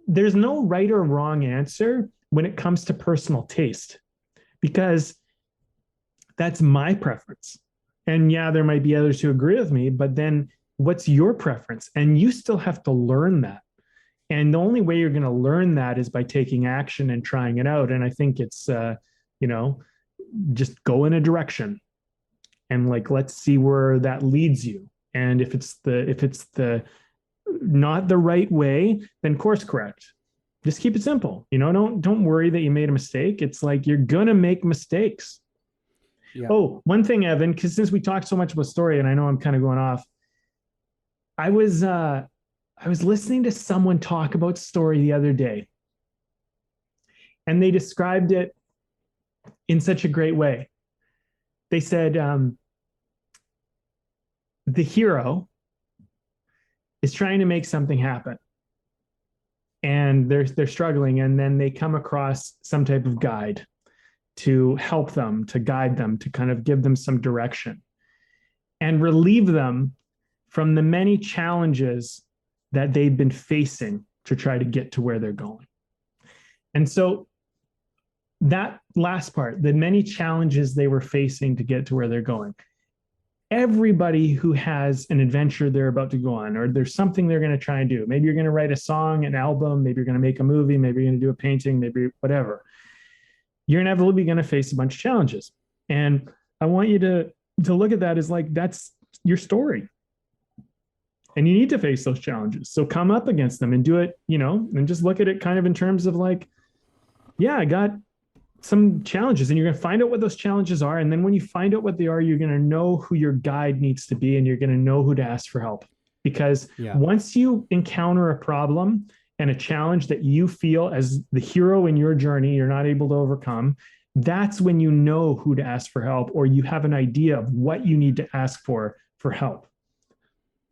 B: there's no right or wrong answer when it comes to personal taste, because that's my preference. And yeah, there might be others who agree with me, but then what's your preference? And you still have to learn that. And the only way you're going to learn that is by taking action and trying it out. And I think it's, just go in a direction and like, let's see where that leads you. And if it's the not the right way, then course correct. Just keep it simple. Don't worry that you made a mistake. It's like, you're going to make mistakes.
A: Yeah.
B: Oh, one thing, Evan, because since we talked so much about story, and I know I'm kind of going off, I was listening to someone talk about story the other day, and they described it in such a great way. They said the hero is trying to make something happen, and they're struggling, and then they come across some type of guide to help them, to guide them, to kind of give them some direction and relieve them from the many challenges that they've been facing to try to get to where they're going. And so that last part, the many challenges they were facing to get to where they're going, everybody who has an adventure they're about to go on, or there's something they're going to try and do. Maybe you're going to write a song, an album, maybe you're going to make a movie, maybe you're going to do a painting, maybe whatever. You're inevitably going to face a bunch of challenges. And I want you to look at that as like, that's your story. And you need to face those challenges. So come up against them and do it, and just look at it kind of in terms of like, yeah, I got some challenges, and you're going to find out what those challenges are. And then when you find out what they are, you're going to know who your guide needs to be, and you're going to know who to ask for help. Because once you encounter a problem and a challenge that you feel as the hero in your journey, you're not able to overcome, that's when you know who to ask for help, or you have an idea of what you need to ask for help.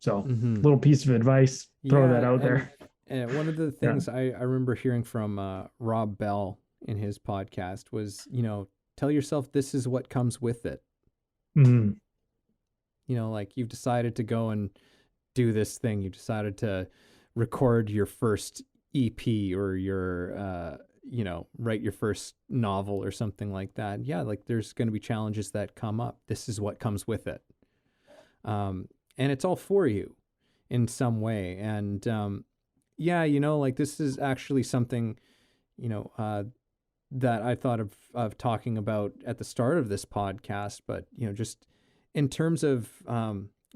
B: So little piece of advice, throw that out there.
A: And one of the things I remember hearing from Rob Bell in his podcast was, tell yourself this is what comes with it. Like you've decided to go and do this thing. You decided to record your first EP or your, write your first novel or something like that. Yeah. Like there's going to be challenges that come up. This is what comes with it. And it's all for you in some way. And, like this is actually something, that I thought of talking about at the start of this podcast, but, just in terms of,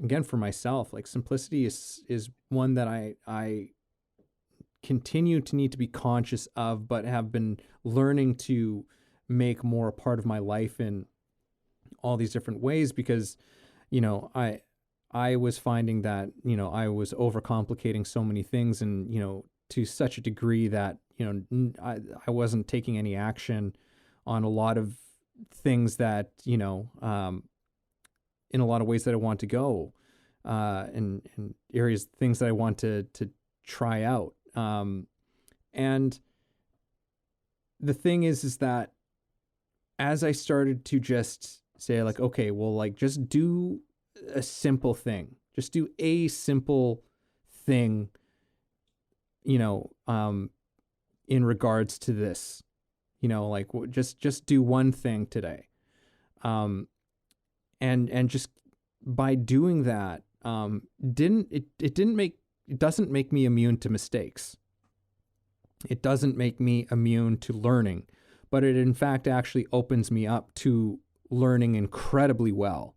A: again, for myself, like simplicity is one that I continue to need to be conscious of, but have been learning to make more a part of my life in all these different ways, because, I was finding that, I was overcomplicating so many things, and, to such a degree that, I wasn't taking any action on a lot of things that, in a lot of ways that I want to go, in areas, things that I want to try out. And the thing is that as I started to just say like, okay, well, like just do a simple thing, just do a simple thing, in regards to this, like just do one thing today. And just by doing that, it doesn't make me immune to mistakes. It doesn't make me immune to learning, but it in fact actually opens me up to learning incredibly well.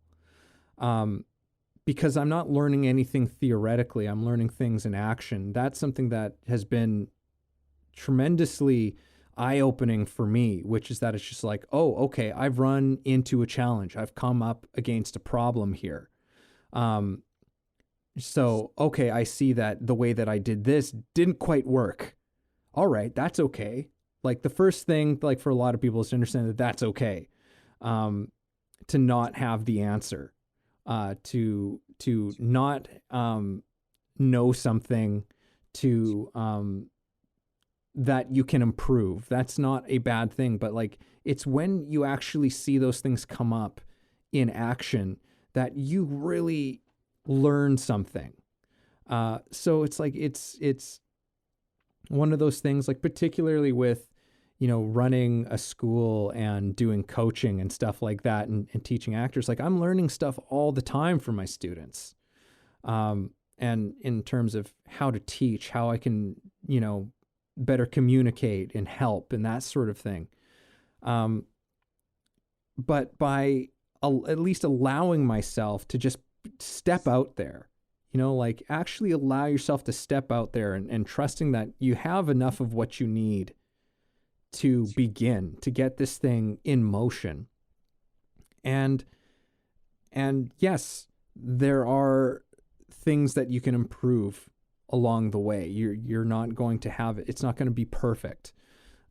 A: Because I'm not learning anything theoretically, I'm learning things in action. That's something that has been tremendously eye-opening for me, which is that it's just like, oh, okay, I've run into a challenge. I've come up against a problem here. So, okay, I see that the way that I did this didn't quite work. All right, that's okay. Like the first thing, like for a lot of people, is to understand that that's okay. To not have the answer. To not know something, to that you can improve. That's not a bad thing, but like it's when you actually see those things come up in action that you really learn something. So it's like it's one of those things, like particularly with running a school and doing coaching and stuff like that, and teaching actors, like I'm learning stuff all the time from my students. And in terms of how to teach, how I can, better communicate and help and that sort of thing. But by at least allowing myself to just step out there, like actually allow yourself to step out there and trusting that you have enough of what you need to begin to get this thing in motion. And yes, there are things that you can improve along the way. You're not going to have it. It's not going to be perfect.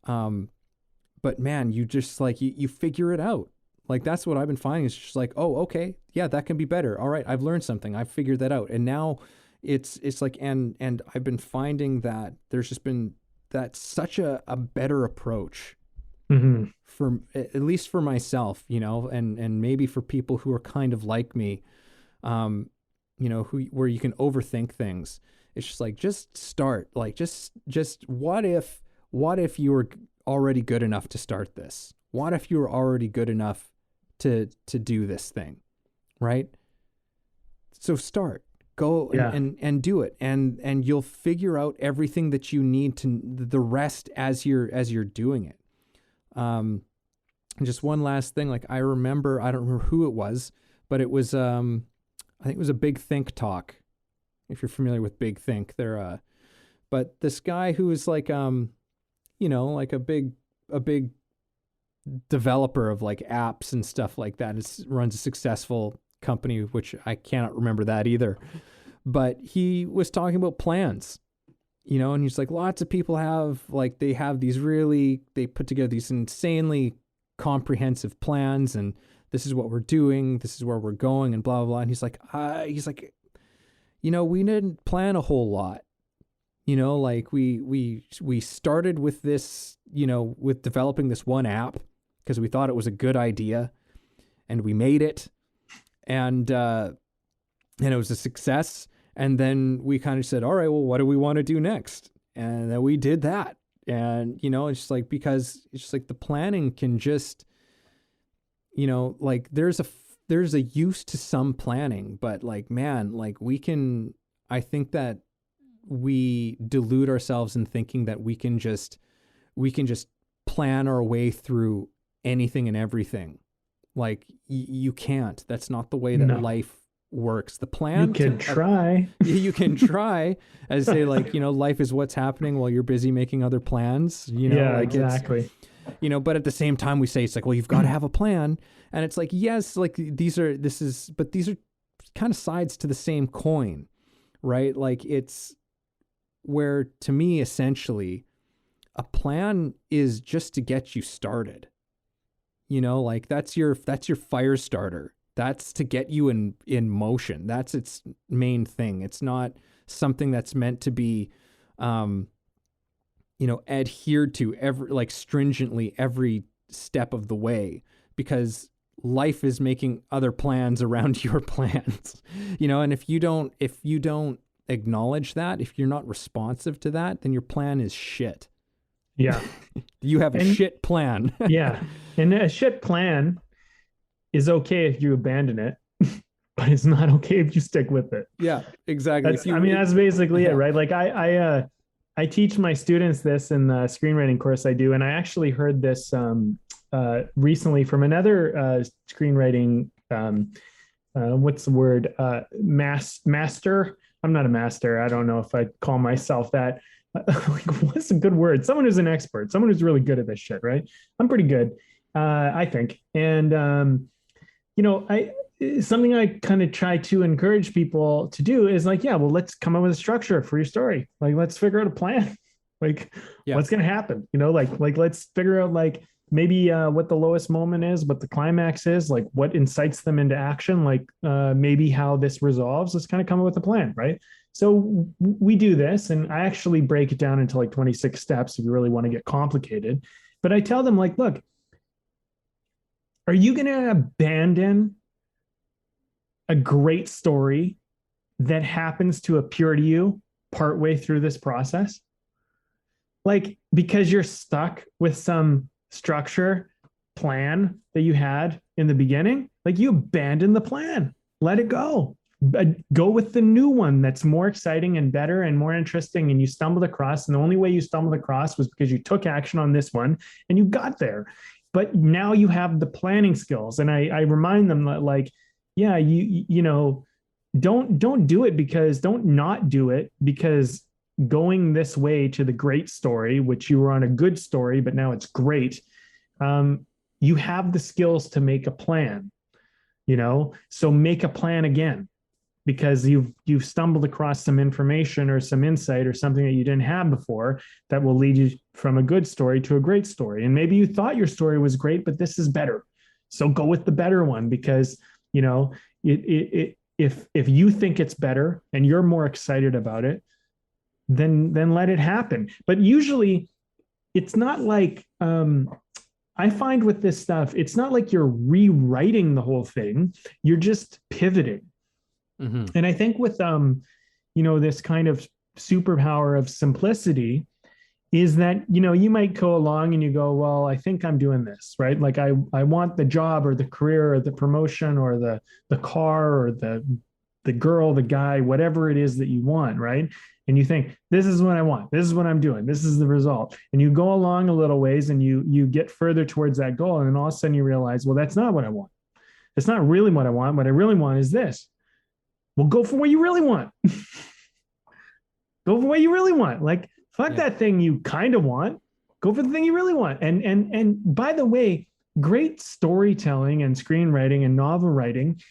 A: But man, you just like, you figure it out. Like, that's what I've been finding. It's just like, oh, okay, yeah, that can be better. All right, I've learned something. I've figured that out. And now it's like, and I've been finding that there's just been that's such a better approach for, at least for myself, you know, and maybe for people who are kind of like me, you know, where you can overthink things. It's just like, just start. Like, just what if you were already good enough to start this? What if you were already good enough to do this thing, right? So start, go and do it, and you'll figure out everything that you need to the rest as you're doing it. And just one last thing, like, I don't remember who it was, but it was I think it was a Big Think talk. If you're familiar with Big Think, but this guy who is like you know, like a big developer of like apps and stuff like that. Runs a successful company, which I cannot remember that either. But he was talking about plans, you know, and he's like, lots of people they put together these insanely comprehensive plans, and this is what we're doing, this is where we're going, and blah, blah, blah. And he's like, you know, we didn't plan a whole lot. You know, like we started with this, you know, with developing this one app because we thought it was a good idea, and we made it, and it was a success. And then we kind of said, all right, well, what do we want to do next? And then we did that. And, you know, it's just like, because it's just like the planning can just, you know, like there's a use to some planning, but like, man, like I think that we delude ourselves in thinking that we can just plan our way through anything and everything. Like you can't. That's not the way that life works. The plan,
B: you can try.
A: You can try, as say, like, you know, life is what's happening while you're busy making other plans, you know.
B: Yeah,
A: like
B: exactly.
A: You know, but at the same time we say, it's like, well, you've got to have a plan. And it's like, yes, like these are kind of sides to the same coin, right? Like, it's where, to me, essentially a plan is just to get you started. You know, like that's your fire starter. That's to get you in motion. That's its main thing. It's not something that's meant to be, you know, adhered to stringently every step of the way, because life is making other plans around your plans, you know. And if you don't acknowledge that, if you're not responsive to that, then your plan is shit.
B: Yeah.
A: You have a shit plan.
B: Yeah. And a shit plan is okay if you abandon it, but it's not okay if you stick with it.
A: Yeah, exactly.
B: That's basically it, right? Like I teach my students this in the screenwriting course I do. And I actually heard this recently from another screenwriting, what's the word? Master. I'm not a master. I don't know if I'd call myself that. What's a good word? Someone who's an expert, someone who's really good at this shit, right? I'm pretty good, I think. And, you know, something I kind of try to encourage people to do is like, yeah, well, let's come up with a structure for your story. Like, let's figure out a plan. Like, what's going to happen? You know, like let's figure out like maybe what the lowest moment is, what the climax is, like what incites them into action, like maybe how this resolves. Let's kind of come up with a plan, right? So we do this, and I actually break it down into like 26 steps if you really want to get complicated. But I tell them, like, look, are you going to abandon a great story that happens to appear to you partway through this process? Like, because you're stuck with some structure plan that you had in the beginning, like you abandon the plan, let it go. Go with the new one that's more exciting and better and more interesting, and you stumbled across, and the only way you stumbled across was because you took action on this one and you got there. But now you have the planning skills, and I remind them that, like, yeah, you know, don't do it because don't not do it because going this way to the great story, which you were on a good story, but now it's great. You have the skills to make a plan. So make a plan again, because you've stumbled across some information or some insight or something that you didn't have before that will lead you from a good story to a great story. And maybe you thought your story was great, but this is better. So go with the better one, because if you think it's better and you're more excited about it, then let it happen. But usually it's not like I find with this stuff, it's not like you're rewriting the whole thing. You're just pivoting.
A: Mm-hmm.
B: And I think with this kind of superpower of simplicity is that, you might go along and you go, well, I think I'm doing this, right? Like I want the job or the career or the promotion or the car or the girl, the guy, whatever it is that you want, right? And you think, this is what I want. This is what I'm doing. This is the result. And you go along a little ways and you get further towards that goal. And then all of a sudden you realize, well, that's not what I want. That's not really what I want. What I really want is this. Well, go for what you really want. Go for what you really want. Like, fuck that thing you kind of want. Go for the thing you really want. And by the way, great storytelling and screenwriting and novel writing,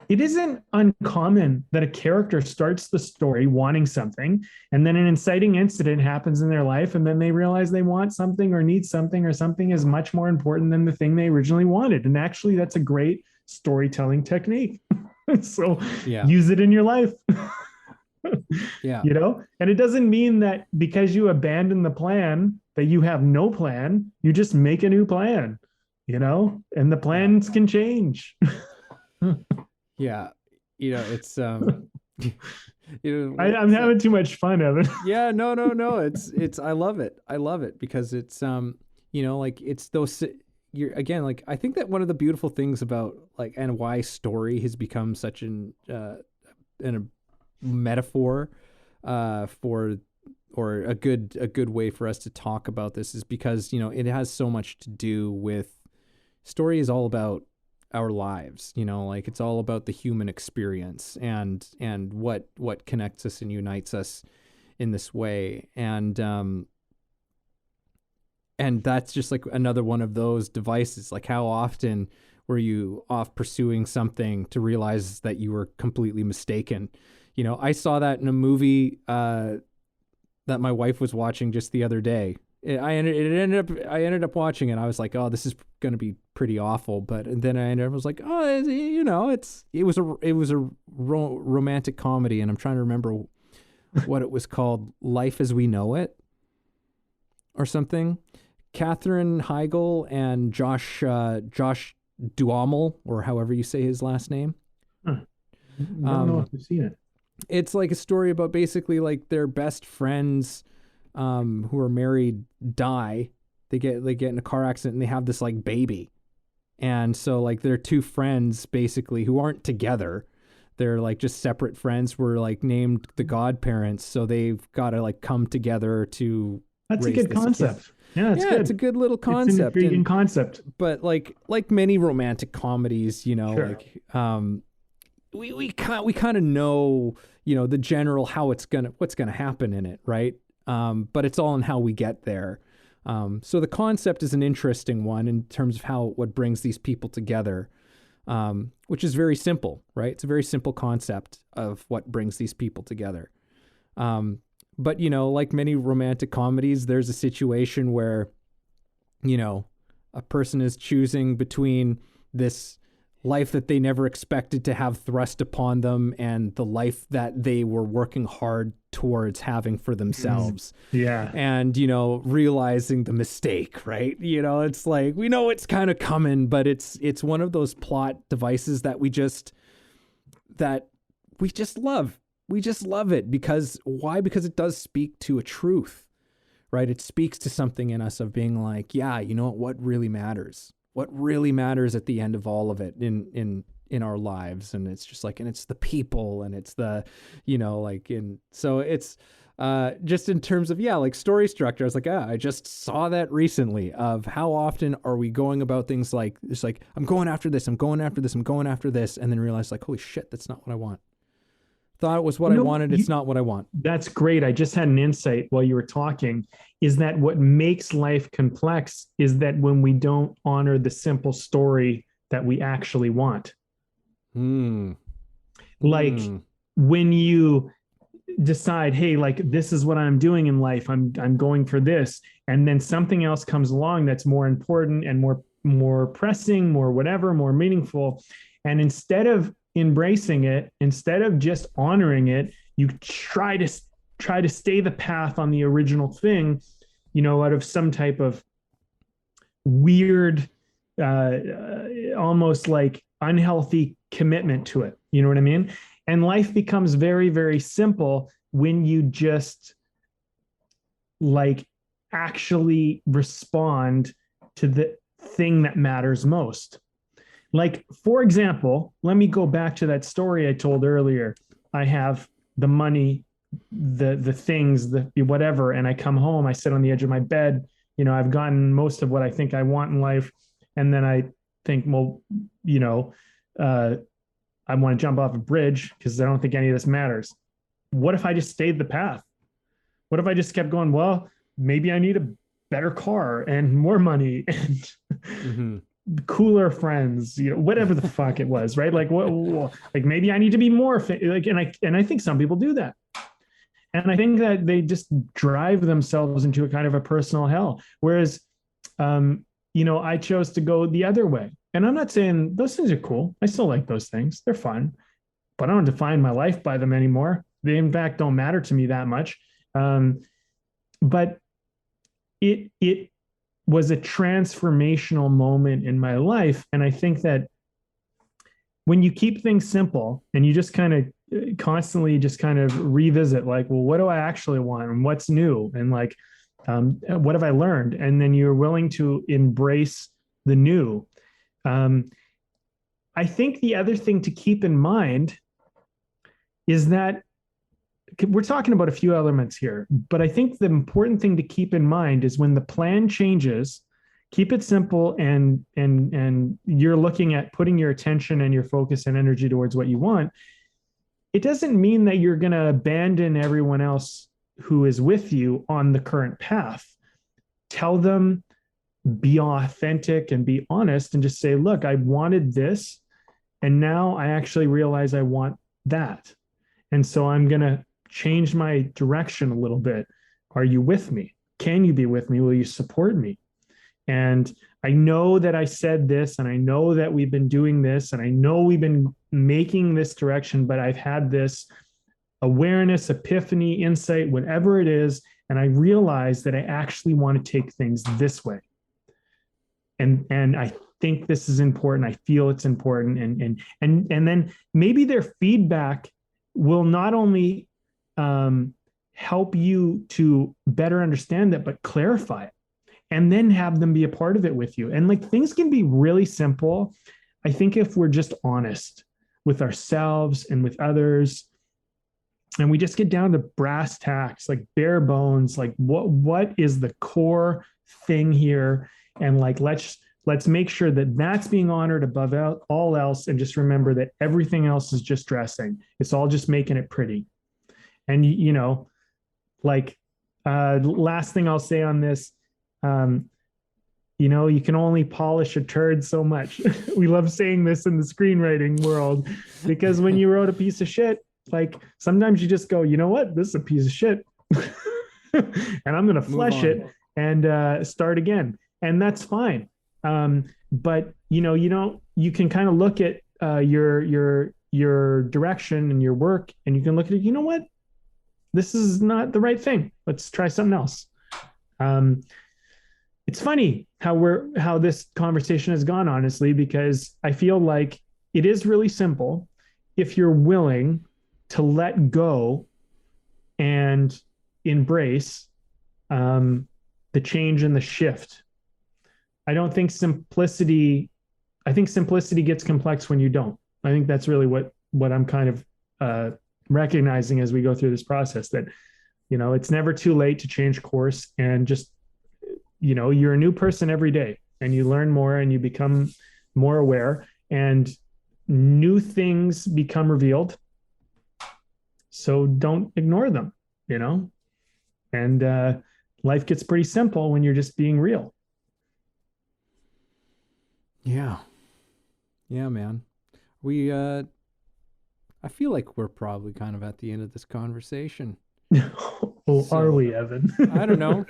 B: it isn't uncommon that a character starts the story wanting something, and then an inciting incident happens in their life, and then they realize they want something or need something, or something is much more important than the thing they originally wanted. And actually, that's a great storytelling technique. So use it in your life. And it doesn't mean that because you abandon the plan that you have no plan. You just make a new plan, and the plans can change.
A: It's
B: I'm having too much fun, Evan.
A: No, it's I love it because it's it's those, again, like, I think that one of the beautiful things about, like, and why story has become such a metaphor for, or a good way for us to talk about this, is because it has so much to do with, story is all about our lives, like, it's all about the human experience and what connects us and unites us in this way. And that's just like another one of those devices. Like, how often were you off pursuing something to realize that you were completely mistaken? I saw that in a movie that my wife was watching just the other day. I ended up watching it. I was like, oh, this is going to be pretty awful. But then I was like, oh, it was a romantic comedy, and I'm trying to remember what it was called, Life as We Know It, or something. Katherine Heigl and Josh Duhamel, or however you say his last name.
B: I don't know if I've seen it.
A: It's like a story about basically like their best friends who are married die. They get in a car accident and they have this like baby. And so like their two friends basically who aren't together, they're like just separate friends, were like named the godparents. So they've got to like come together to
B: That's a good concept.
A: Kid.
B: Yeah, it's good.
A: It's a good little concept.
B: It's an intriguing concept.
A: But like many romantic comedies,
B: Sure.
A: like we kind of know, the general what's gonna happen in it, right? But it's all in how we get there. So the concept is an interesting one in terms of what brings these people together, which is very simple, right? It's a very simple concept of what brings these people together. But, like many romantic comedies, there's a situation where, a person is choosing between this life that they never expected to have thrust upon them and the life that they were working hard towards having for themselves.
B: Yeah.
A: And, realizing the mistake, right? It's like, we know it's kind of coming, but it's one of those plot devices that we just love. We just love it because why? Because it does speak to a truth, right? It speaks to something in us of being like, yeah, what really matters? What really matters at the end of all of it in our lives. And it's just like, and it's the people and it's the, so it's just in terms of, like story structure, I was like, I just saw that recently of how often are we going about things like, it's like, I'm going after this, I'm going after this, I'm going after this. And then realize like, holy shit, that's not what I want. Thought it was what I wanted. It's not what I want.
B: That's great. I just had an insight while you were talking, is that what makes life complex is that when we don't honor the simple story that we actually want.
A: Mm.
B: Like
A: Mm.
B: when you decide, hey, like this is what I'm doing in life. I'm going for this. And then something else comes along that's more important and more pressing, more whatever, more meaningful. And instead of embracing it, instead of just honoring it, you try to stay the path on the original thing, out of some type of weird, almost like unhealthy commitment to it. You know what I mean? And life becomes very, very simple when you just like actually respond to the thing that matters most. Like, for example, let me go back to that story I told earlier. I have the money, the things, the whatever, and I come home, I sit on the edge of my bed. I've gotten most of what I think I want in life. And then I think, well, I want to jump off a bridge because I don't think any of this matters. What if I just stayed the path? What if I just kept going, well, maybe I need a better car and more money and
A: Mm-hmm.
B: cooler friends, whatever the fuck it was, right? Like like maybe I need to be more like, and I think some people do that. And I think that they just drive themselves into a kind of a personal hell. Whereas, I chose to go the other way. And I'm not saying those things are cool. I still like those things. They're fun, but I don't define my life by them anymore. They, in fact, don't matter to me that much. But it was a transformational moment in my life. And I think that when you keep things simple and you just kind of constantly just kind of revisit, like, well, what do I actually want and what's new? And like, what have I learned? And then you're willing to embrace the new. I think the other thing to keep in mind is that we're talking about a few elements here, but I think the important thing to keep in mind is when the plan changes, keep it simple and you're looking at putting your attention and your focus and energy towards what you want. It doesn't mean that you're going to abandon everyone else who is with you on the current path. Tell them, be authentic and be honest and just say, look, I wanted this. And now I actually realize I want that. And so I'm going to change my direction a little bit. Are you with me? Can you be with me? Will you support me? And I know that I said this, and I know that we've been doing this, and I know we've been making this direction, but I've had this awareness, epiphany, insight, whatever it is. And I realized that I actually want to take things this way. And I think this is important. I feel it's important. And then maybe their feedback will not only help you to better understand that, but clarify it. And then have them be a part of it with you. And like things can be really simple. I think if we're just honest with ourselves and with others, and we just get down to brass tacks, like bare bones, like what is the core thing here? And like, let's make sure that that's being honored above all else. And just remember that everything else is just dressing. It's all just making it pretty. And, last thing I'll say on this, you can only polish a turd so much. We love saying this in the screenwriting world, because when you wrote a piece of shit, like sometimes you just go, you know what, this is a piece of shit. And I'm going to flesh it and start again. And that's fine. But you can kind of look at your direction and your work, and you can look at it, you know what, this is not the right thing. Let's try something else. It's funny how this conversation has gone, honestly, because I feel like it is really simple if you're willing to let go and embrace the change and the shift. I think simplicity gets complex when you don't. I think that's really what I'm kind of recognizing as we go through this process, that, it's never too late to change course, and just, you're a new person every day, and you learn more and you become more aware, and new things become revealed. So don't ignore them, and life gets pretty simple when you're just being real.
A: Yeah. Yeah, man. I feel like we're probably kind of at the end of this conversation.
B: Oh, are we, Evan?
A: I don't know.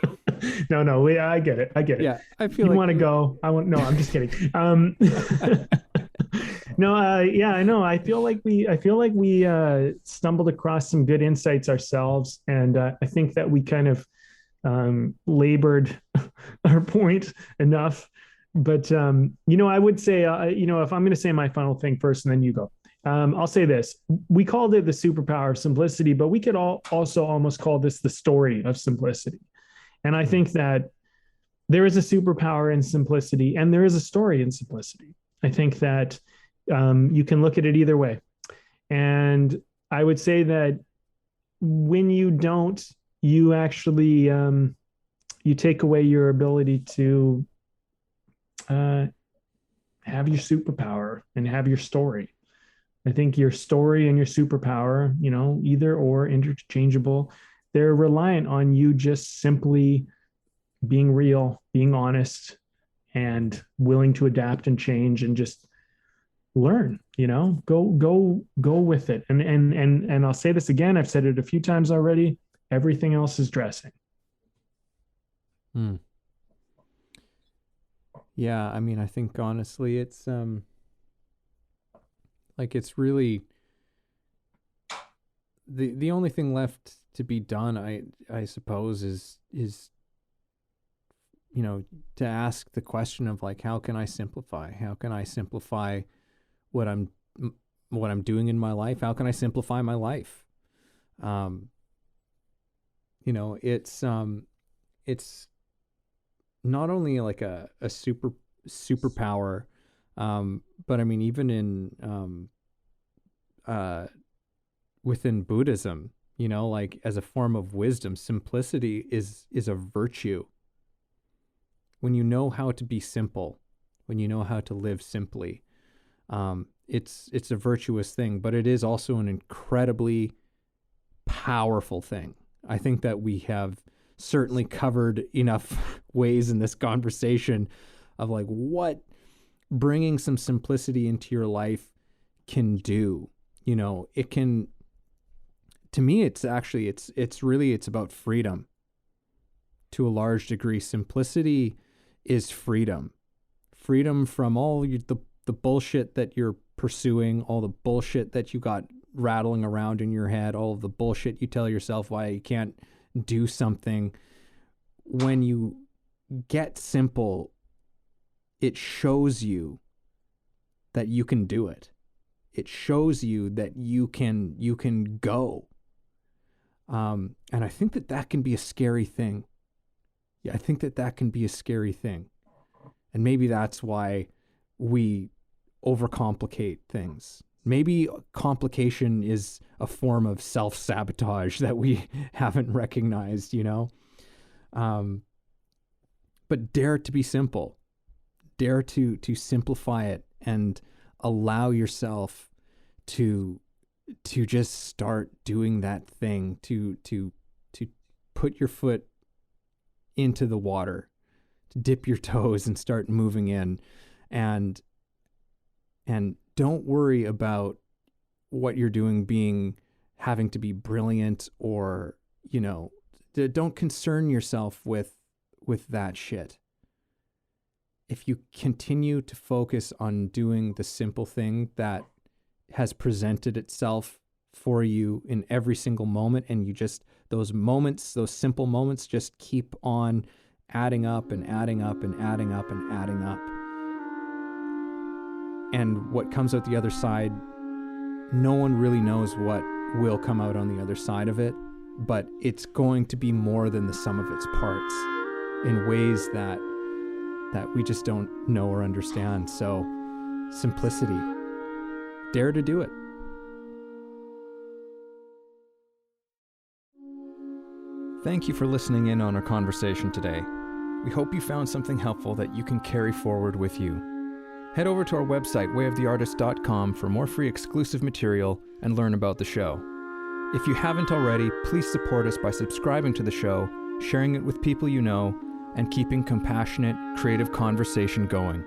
B: No, I get it.
A: Yeah, I feel
B: You
A: like
B: want to go? No, I'm just kidding. No, yeah, I know. I feel like we stumbled across some good insights ourselves, and I think that we kind of labored our point enough. But I would say, if I'm going to say my final thing first, and then you go. I'll say this. We called it the superpower of simplicity, but we could also almost call this the story of simplicity. And I think that there is a superpower in simplicity and there is a story in simplicity. I think that you can look at it either way. And I would say that when you don't, you actually, you take away your ability to have your superpower and have your story. I think your story and your superpower, either or interchangeable, they're reliant on you just simply being real, being honest, and willing to adapt and change and just learn, go with it. And I'll say this again, I've said it a few times already. Everything else is dressing.
A: Yeah, I mean, I think honestly it's it's really the only thing left to be done, I suppose, is to ask the question of like, how can I simplify? How can I simplify what I'm doing in my life? How can I simplify my life? It's not only like a superpower, but I mean, even in within Buddhism, like as a form of wisdom, simplicity is a virtue. When you know how to be simple, when you know how to live simply, it's a virtuous thing, but it is also an incredibly powerful thing. I think that we have certainly covered enough ways in this conversation of like what bringing some simplicity into your life can do. It can, to me, it's about freedom to a large degree. Simplicity is freedom from all the bullshit that you're pursuing, all the bullshit that you got rattling around in your head, all of the bullshit you tell yourself why you can't do something. When you get simple, it shows you that you can do it. It shows you that you can go. And I think that can be a scary thing. Yeah, I think that can be a scary thing. And maybe that's why we overcomplicate things. Maybe complication is a form of self-sabotage that we haven't recognized, but dare to be simple. Dare to simplify it and allow yourself to just start doing that thing, to put your foot into the water, to dip your toes and start moving in, and don't worry about what you're doing having to be brilliant, or don't concern yourself with that shit. If you continue to focus on doing the simple thing that has presented itself for you in every single moment, and you just, those simple moments just keep on adding up and adding up and adding up and adding up. And what comes out the other side, no one really knows what will come out on the other side of it, but it's going to be more than the sum of its parts in ways that we just don't know or understand. So, simplicity. Dare to do it. Thank you for listening in on our conversation today. We hope you found something helpful that you can carry forward with you. Head over to our website, wayoftheartist.com, for more free exclusive material and learn about the show. If you haven't already, please support us by subscribing to the show, sharing it with people you know, and keeping compassionate, creative conversation going.